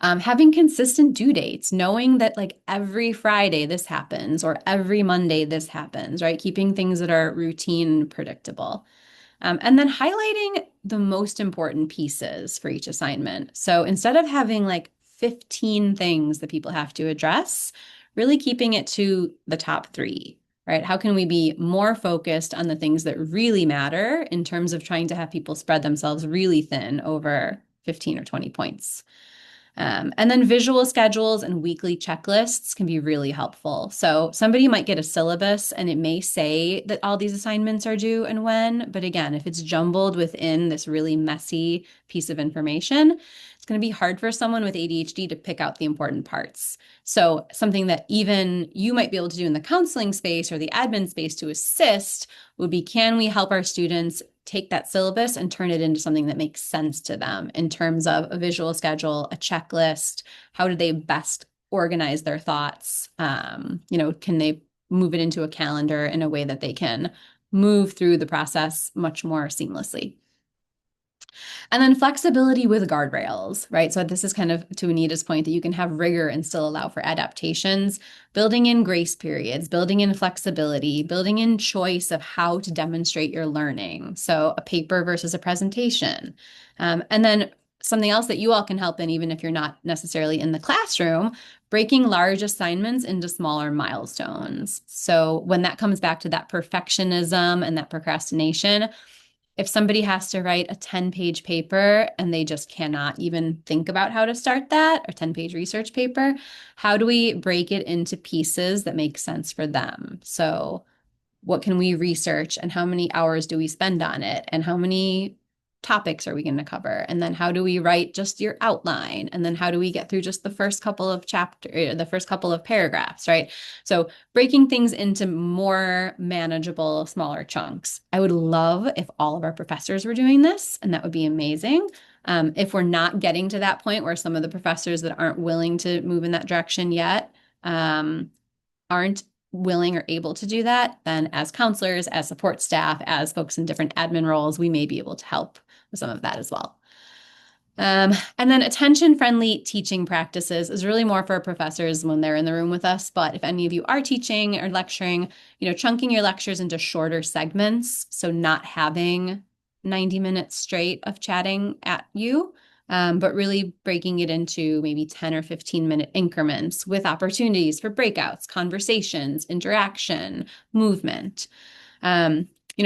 Having consistent due dates, knowing that like every Friday this happens or every Monday this happens, right? Keeping things that are routine and predictable. And then highlighting the most important pieces for each assignment. So instead of having like 15 things that people have to address, really keeping it to the top three, right? How can we be more focused on the things that really matter in terms of trying to have people spread themselves really thin over 15 or 20 points? And then visual schedules and weekly checklists can be really helpful. So somebody might get a syllabus and it may say that all these assignments are due and when, but again, if it's jumbled within this really messy piece of information, it's going to be hard for someone with ADHD to pick out the important parts. So something that even you might be able to do in the counseling space or the admin space to assist would be, can we help our students take that syllabus and turn it into something that makes sense to them in terms of a visual schedule, a checklist? How do they best organize their thoughts? Can they move it into a calendar in a way that they can move through the process much more seamlessly? And then flexibility with guardrails, right? So this is kind of to Anita's point that you can have rigor and still allow for adaptations, building in grace periods, building in flexibility, building in choice of how to demonstrate your learning. So a paper versus a presentation. And then something else that you all can help in, even if you're not necessarily in the classroom, breaking large assignments into smaller milestones. So when that comes back to that perfectionism and that procrastination, if somebody has to write a 10-page paper and they just cannot even think about how to start that, or 10-page research paper, how do we break it into pieces that make sense for them? So what can we research and how many hours do we spend on it? And how many topics are we going to cover? And then how do we write just your outline? And then how do we get through just the first couple of the first couple of paragraphs, right? So breaking things into more manageable, smaller chunks. I would love if all of our professors were doing this, and that would be amazing. If we're not getting to that point where some of the professors that aren't willing to move in that direction yet, aren't willing or able to do that, then as counselors, as support staff, as folks in different admin roles, we may be able to help with some of that as well. And then attention-friendly teaching practices is really more for professors when they're in the room with us. But if any of you are teaching or lecturing, chunking your lectures into shorter segments, so not having 90 minutes straight of chatting at you, but really breaking it into maybe 10 or 15-minute increments with opportunities for breakouts, conversations, interaction, movement.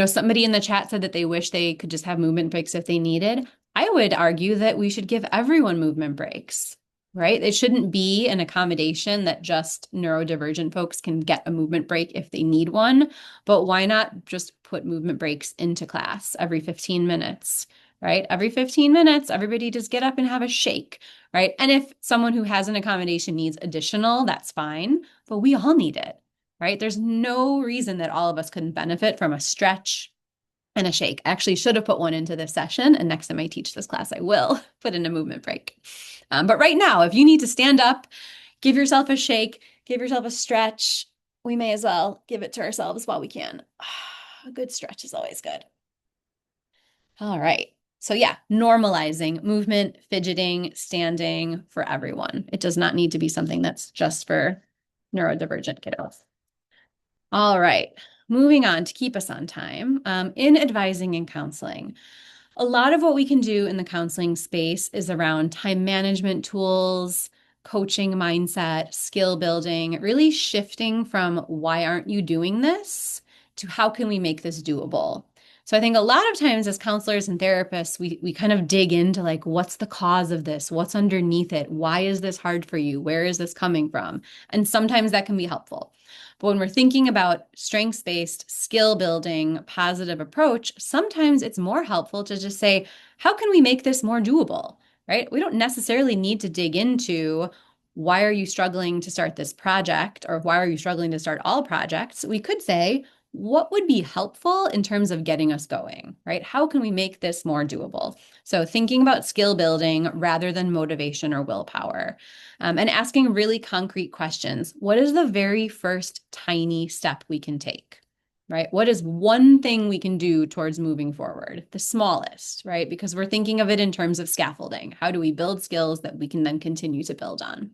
Somebody in the chat said that they wish they could just have movement breaks if they needed. I would argue that we should give everyone movement breaks, right? It shouldn't be an accommodation that just neurodivergent folks can get a movement break if they need one, but why not just put movement breaks into class every 15 minutes? Right? Every 15 minutes, everybody just get up and have a shake, right? And if someone who has an accommodation needs additional, that's fine, but we all need it, right? There's no reason that all of us couldn't benefit from a stretch and a shake. I actually should have put one into this session, and next time I teach this class, I will put in a movement break. But right now, if you need to stand up, give yourself a shake, give yourself a stretch, we may as well give it to ourselves while we can. A good stretch is always good. All right. So yeah, normalizing movement, fidgeting, standing for everyone. It does not need to be something that's just for neurodivergent kiddos. All right, moving on to keep us on time. In advising and counseling, a lot of what we can do in the counseling space is around time management tools, coaching mindset, skill building, really shifting from why aren't you doing this to how can we make this doable? So I think a lot of times as counselors and therapists, we kind of dig into like, what's the cause of this? What's underneath it? Why is this hard for you? Where is this coming from? And sometimes that can be helpful. But when we're thinking about strengths-based, skill building, positive approach, sometimes it's more helpful to just say, how can we make this more doable, right? We don't necessarily need to dig into why are you struggling to start this project or why are you struggling to start all projects? We could say, what would be helpful in terms of getting us going, right? How can we make this more doable? So thinking about skill building rather than motivation or willpower, and asking really concrete questions. What is the very first tiny step we can take? Right? What is one thing we can do towards moving forward? The smallest, right? Because we're thinking of it in terms of scaffolding. How do we build skills that we can then continue to build on?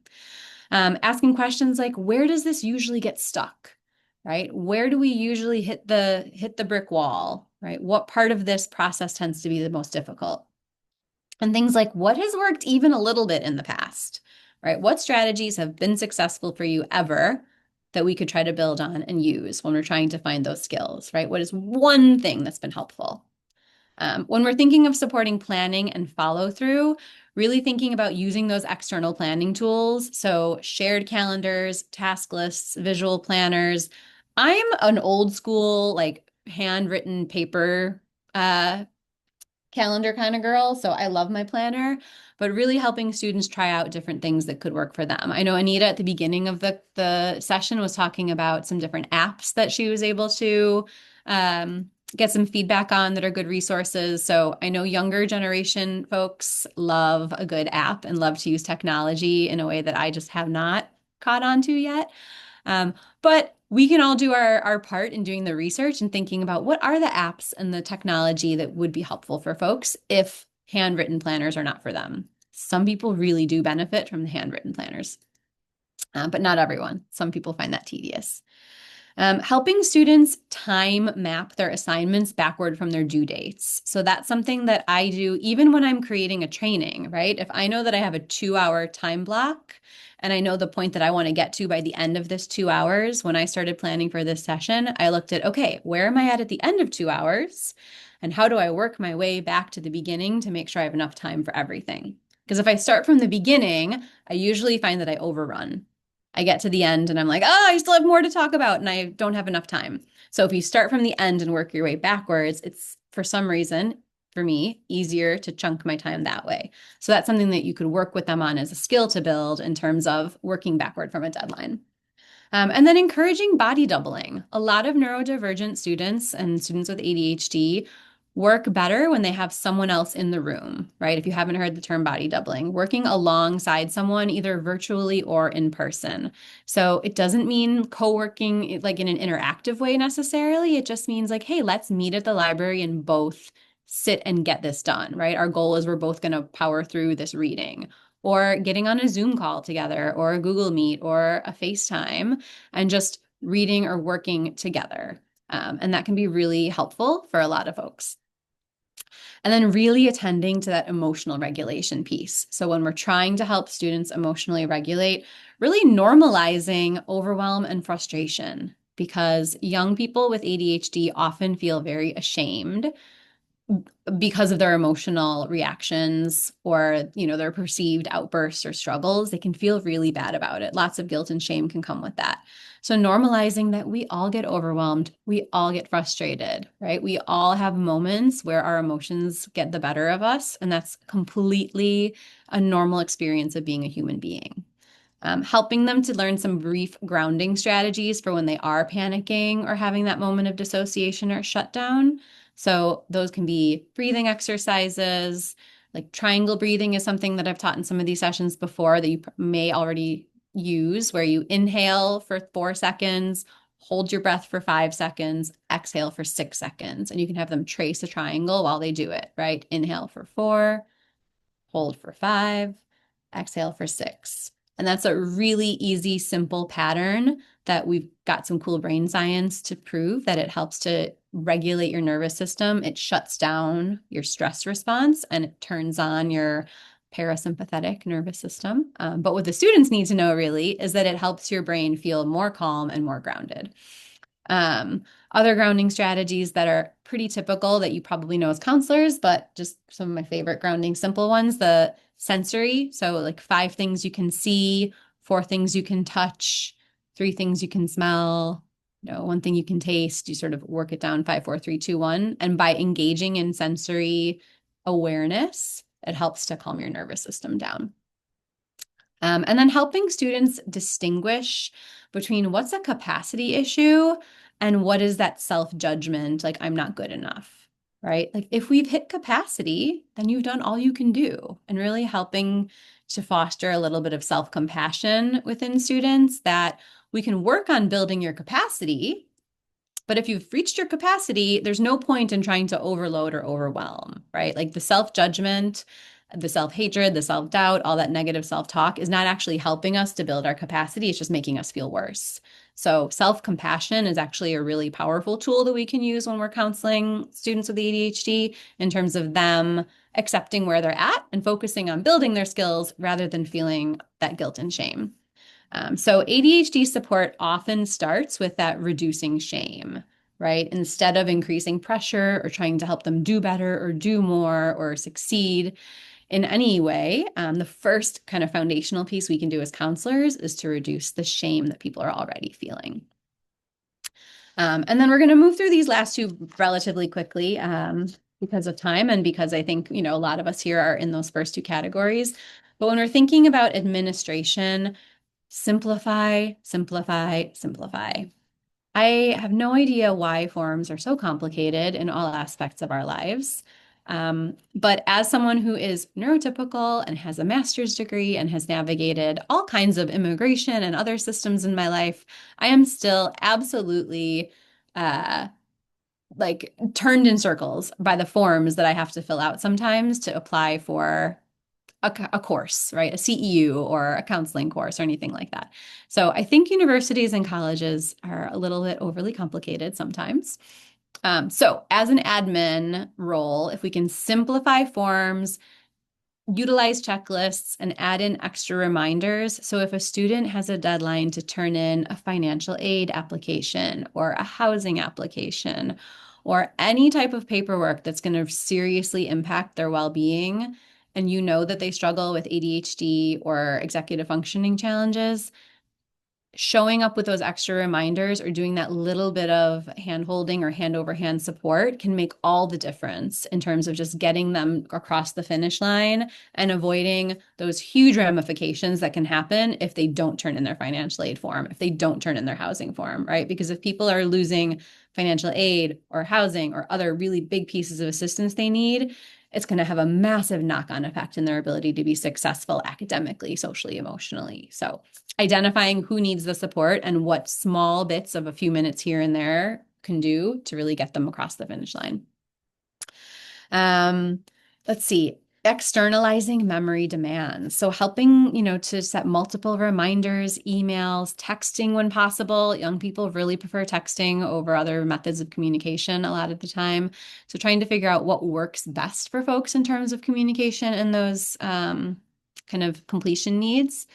Asking questions like, where does this usually get stuck? Right? Where do we usually hit the brick wall? Right? What part of this process tends to be the most difficult? And things like, what has worked even a little bit in the past? Right? What strategies have been successful for you ever that we could try to build on and use when we're trying to find those skills, right? What is one thing that's been helpful? When we're thinking of supporting planning and follow through, really thinking about using those external planning tools. So shared calendars, task lists, visual planners. I'm an old school, like handwritten paper calendar kind of girl, so I love my planner, but really helping students try out different things that could work for them. I know Anita at the beginning of the session was talking about some different apps that she was able to get some feedback on that are good resources. So I know younger generation folks love a good app and love to use technology in a way that I just have not caught on to yet. But we can all do our part in doing the research and thinking about what are the apps and the technology that would be helpful for folks if handwritten planners are not for them. Some people really do benefit from the handwritten planners, but not everyone. Some people find that tedious. Helping students time map their assignments backward from their due dates. So that's something that I do even when I'm creating a training, right? If I know that I have a 2-hour time block and I know the point that I want to get to by the end of this 2 hours, when I started planning for this session, I looked at, okay, where am I at the end of 2 hours? And how do I work my way back to the beginning to make sure I have enough time for everything? Because if I start from the beginning, I usually find that I overrun. I get to the end and I'm like, oh, I still have more to talk about and I don't have enough time. So if you start from the end and work your way backwards, it's for some reason, for me, easier to chunk my time that way. So that's something that you could work with them on as a skill to build in terms of working backward from a deadline. And then encouraging body doubling. A lot of neurodivergent students and students with ADHD work better when they have someone else in the room, right? If you haven't heard the term body doubling, working alongside someone either virtually or in person. So it doesn't mean co-working like in an interactive way necessarily. It just means like, hey, let's meet at the library and both sit and get this done, right? Our goal is we're both going to power through this reading, or getting on a Zoom call together or a Google Meet or a FaceTime and just reading or working together. And that can be really helpful for a lot of folks. And then really attending to that emotional regulation piece. So when we're trying to help students emotionally regulate, really normalizing overwhelm and frustration, because young people with ADHD often feel very ashamed because of their emotional reactions or their perceived outbursts or struggles. They can feel really bad about it. Lots of guilt and shame can come with that. So normalizing that we all get overwhelmed, we all get frustrated, right? We all have moments where our emotions get the better of us, and that's completely a normal experience of being a human being. Helping them to learn some brief grounding strategies for when they are panicking or having that moment of dissociation or shutdown. So those can be breathing exercises, like triangle breathing is something that I've taught in some of these sessions before that you may already use, where you inhale for 4 seconds, hold your breath for 5 seconds, exhale for 6 seconds, and you can have them trace a triangle while they do it, right? Inhale for 4, hold for 5, exhale for 6. And that's a really easy, simple pattern that we've got some cool brain science to prove that it helps to regulate your nervous system. It shuts down your stress response and it turns on your parasympathetic nervous system. But what the students need to know really is that it helps your brain feel more calm and more grounded. Other grounding strategies that are pretty typical that you probably know as counselors, but just some of my favorite grounding simple ones, the sensory. So like 5 things you can see, 4 things you can touch, 3 things you can smell, 1 thing you can taste. You sort of work it down 5, 4, 3, 2, 1. And by engaging in sensory awareness, it helps to calm your nervous system down. And then helping students distinguish between what's a capacity issue And what is that self-judgment? Like, I'm not good enough, right? Like, if we've hit capacity, then you've done all you can do, and really helping to foster a little bit of self-compassion within students that we can work on building your capacity. But if you've reached your capacity, there's no point in trying to overload or overwhelm, right? Like the self-judgment, the self-hatred, the self-doubt, all that negative self-talk is not actually helping us to build our capacity. It's just making us feel worse. So self-compassion is actually a really powerful tool that we can use when we're counseling students with ADHD in terms of them accepting where they're at and focusing on building their skills rather than feeling that guilt and shame. So ADHD support often starts with that reducing shame, right? Instead of increasing pressure or trying to help them do better or do more or succeed in any way, the first kind of foundational piece we can do as counselors is to reduce the shame that people are already feeling. And then we're going to move through these last two relatively quickly because of time and because I think, a lot of us here are in those first two categories. But when we're thinking about administration, simplify, simplify, simplify. I have no idea why forms are so complicated in all aspects of our lives. But as someone who is neurotypical and has a master's degree and has navigated all kinds of immigration and other systems in my life, I am still absolutely like turned in circles by the forms that I have to fill out sometimes to apply for a course, right? A CEU or a counseling course or anything like that. So I think universities and colleges are a little bit overly complicated sometimes. So as an admin role, if we can simplify forms, utilize checklists, and add in extra reminders. So if a student has a deadline to turn in a financial aid application or a housing application or any type of paperwork that's going to seriously impact their well-being, and you know that they struggle with ADHD or executive functioning challenges, showing up with those extra reminders or doing that little bit of hand holding or hand over hand support can make all the difference in terms of just getting them across the finish line and avoiding those huge ramifications that can happen if they don't turn in their financial aid form, if they don't turn in their housing form, right? Because if people are losing financial aid or housing or other really big pieces of assistance they need, it's going to have a massive knock-on effect in their ability to be successful academically, socially, emotionally. So identifying who needs the support and what small bits of a few minutes here and there can do to really get them across the finish line. Let's see, externalizing memory demands. So helping, to set multiple reminders, emails, texting when possible. Young people really prefer texting over other methods of communication a lot of the time. So trying to figure out what works best for folks in terms of communication and those kind of completion needs.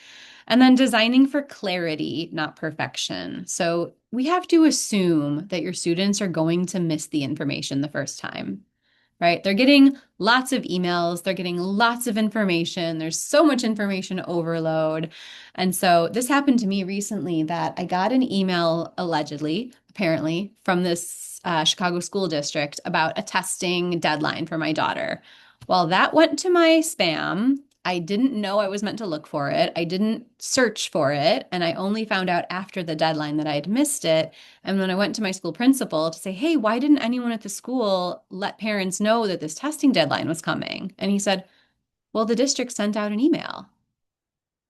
And then designing for clarity, not perfection. So we have to assume that your students are going to miss the information the first time, right? They're getting lots of emails, they're getting lots of information. There's so much information overload. And so this happened to me recently that I got an email allegedly, apparently, from this Chicago school district about a testing deadline for my daughter. Well, that went to my spam. I didn't know I was meant to look for it. I didn't search for it. And I only found out after the deadline that I had missed it. And when I went to my school principal to say, hey, why didn't anyone at the school let parents know that this testing deadline was coming? And he said, well, the district sent out an email.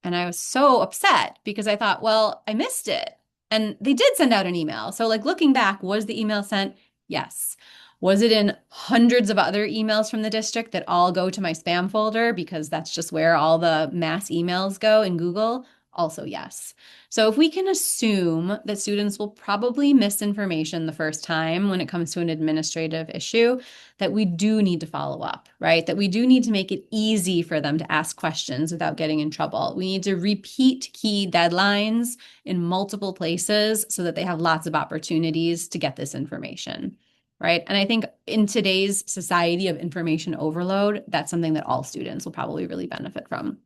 And I was so upset because I thought, well, I missed it. And they did send out an email. So, like, looking back, was the email sent? Yes. Was it in hundreds of other emails from the district that all go to my spam folder because that's just where all the mass emails go in Google? Also, yes. So if we can assume that students will probably miss information the first time when it comes to an administrative issue, that we do need to follow up, right? That we do need to make it easy for them to ask questions without getting in trouble. We need to repeat key deadlines in multiple places so that they have lots of opportunities to get this information, right? And I think in today's society of information overload, that's something that all students will probably really benefit from.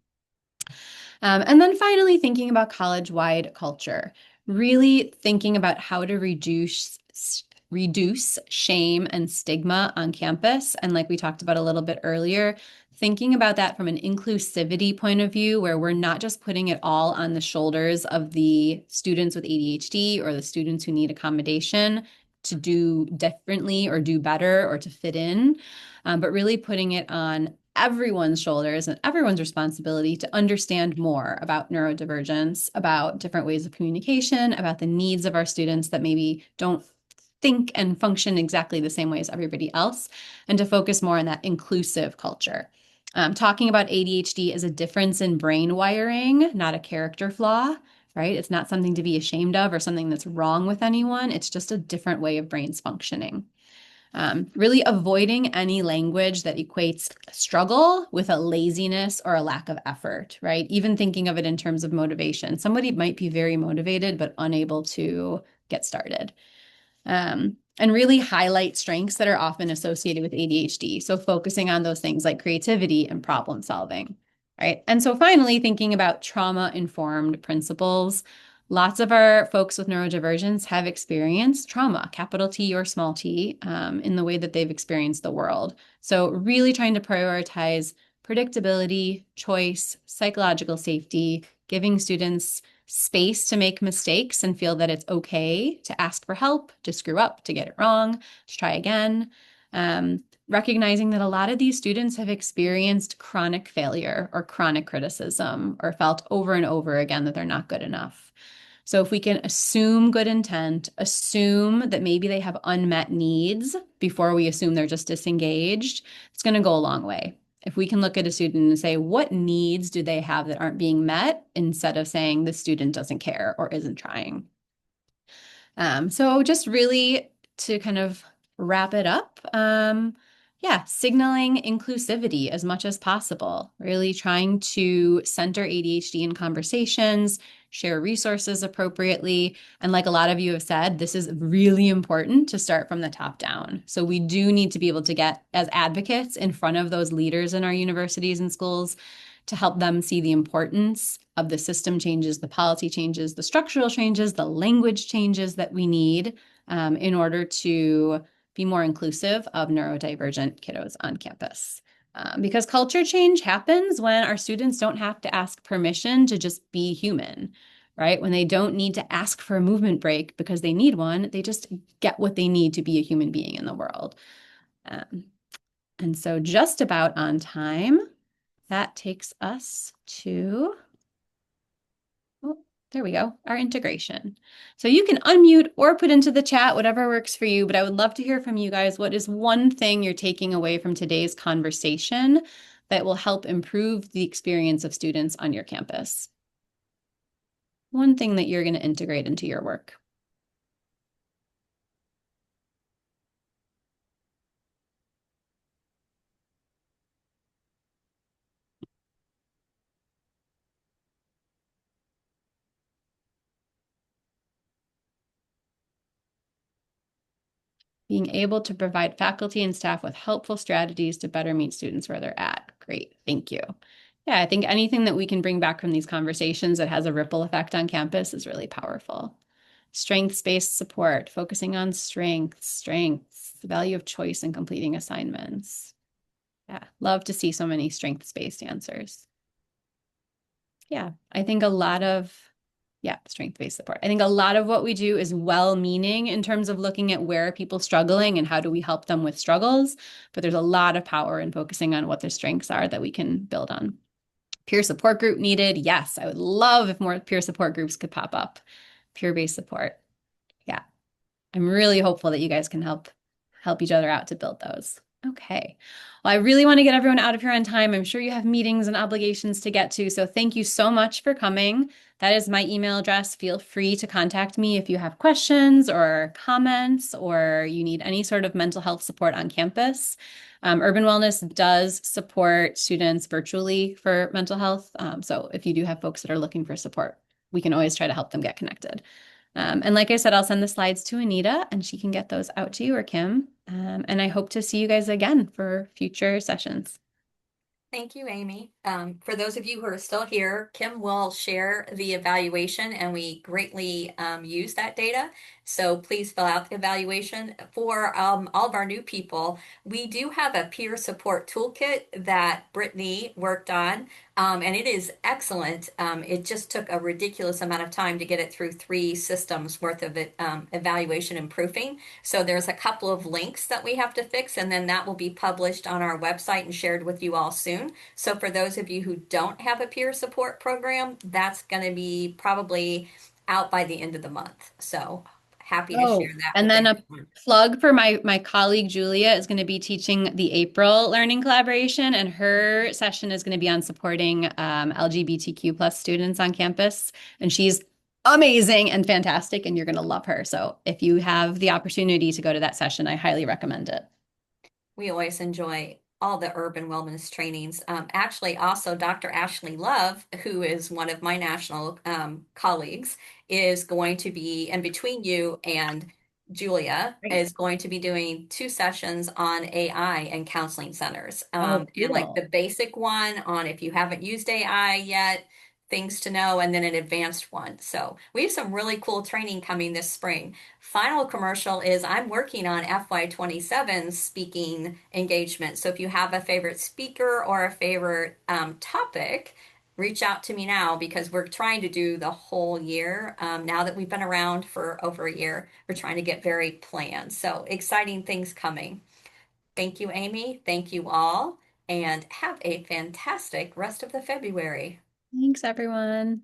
And then finally, thinking about college-wide culture, really thinking about how to reduce shame and stigma on campus. And like we talked about a little bit earlier, thinking about that from an inclusivity point of view, where we're not just putting it all on the shoulders of the students with ADHD or the students who need accommodation to do differently or do better or to fit in, but really putting it on everyone's shoulders and everyone's responsibility to understand more about neurodivergence, about different ways of communication, about the needs of our students that maybe don't think and function exactly the same way as everybody else, and to focus more on that inclusive culture. Talking about ADHD as a difference in brain wiring, not a character flaw, right? It's not something to be ashamed of or something that's wrong with anyone. It's just a different way of brains functioning. Really avoiding any language that equates struggle with a laziness or a lack of effort, right? Even thinking of it in terms of motivation. Somebody might be very motivated but unable to get started. And really highlight strengths that are often associated with ADHD. So focusing on those things like creativity and problem solving, right? And so finally, thinking about trauma-informed principles. Lots of our folks with neurodivergence have experienced trauma, capital T or small t, in the way that they've experienced the world. So really trying to prioritize predictability, choice, psychological safety, giving students space to make mistakes and feel that it's okay to ask for help, to screw up, to get it wrong, to try again. Recognizing that a lot of these students have experienced chronic failure or chronic criticism or felt over and over again that they're not good enough. So if we can assume good intent, assume that maybe they have unmet needs before we assume they're just disengaged, it's going to go a long way. If we can look at a student and say, what needs do they have that aren't being met, instead of saying the student doesn't care or isn't trying. So just really to kind of wrap it up, signaling inclusivity as much as possible, really trying to center ADHD in conversations, share resources appropriately. And like a lot of you have said, this is really important to start from the top down. So we do need to be able to get, as advocates, in front of those leaders in our universities and schools to help them see the importance of the system changes, the policy changes, the structural changes, the language changes that we need in order to be more inclusive of neurodivergent kiddos on campus. Because culture change happens when our students don't have to ask permission to just be human, right? When they don't need to ask for a movement break because they need one, they just get what they need to be a human being in the world. And so just about on time, that takes us to, oh, there we go, our integration. So you can unmute or put into the chat, whatever works for you, but I would love to hear from you guys. What is one thing you're taking away from today's conversation that will help improve the experience of students on your campus? One thing that you're going to integrate into your work. Being able to provide faculty and staff with helpful strategies to better meet students where they're at. Great, thank you. Yeah, I think anything that we can bring back from these conversations that has a ripple effect on campus is really powerful. Strengths-based support, focusing on strengths, the value of choice in completing assignments. Yeah, love to see so many strengths-based answers. Yeah, I think a lot of strength-based support. I think a lot of what we do is well-meaning in terms of looking at where are people struggling and how do we help them with struggles, but there's a lot of power in focusing on what their strengths are that we can build on. Peer support group needed. Yes, I would love if more peer support groups could pop up. Peer-based support. Yeah, I'm really hopeful that you guys can help each other out to build those. Okay. Well, I really want to get everyone out of here on time. I'm sure you have meetings and obligations to get to. So thank you so much for coming. That is my email address. Feel free to contact me if you have questions or comments or you need any sort of mental health support on campus. Urban Wellness does support students virtually for mental health. So if you do have folks that are looking for support, we can always try to help them get connected. And like I said, I'll send the slides to Anita and she can get those out to you, or Kim. And I hope to see you guys again for future sessions. Thank you, Amy. For those of you who are still here, Kim will share the evaluation and we greatly use that data. So please fill out the evaluation. For all of our new people, we do have a peer support toolkit that Brittany worked on, and it is excellent. It just took a ridiculous amount of time to get it through 3 systems worth of it, evaluation and proofing. So there's a couple of links that we have to fix, and then that will be published on our website and shared with you all soon. So for those of you who don't have a peer support program, that's going to be probably out by the end of the month. So happy to share Oh, that and with then a everyone. plug for my colleague Julia is going to be teaching the April learning collaboration, and her session is going to be on supporting LGBTQ plus students on campus. And she's amazing and fantastic, and you're going to love her. So if you have the opportunity to go to that session, I highly recommend it. We always enjoy all the urban wellness trainings. Actually, also Dr. Ashley Love, who is one of my national colleagues, is going to be, and between you and Julia, Great. is going to be doing 2 sessions on AI and counseling centers. Oh, And like cool. the basic one on if you haven't used AI yet, things to know, and then an advanced one. So we have some really cool training coming this spring. Final commercial is I'm working on FY27 speaking engagement. So if you have a favorite speaker or a favorite topic, reach out to me now because we're trying to do the whole year. Now that we've been around for over a year, we're trying to get very planned. So exciting things coming. Thank you, Amy. Thank you all. And have a fantastic rest of the February. Thanks, everyone.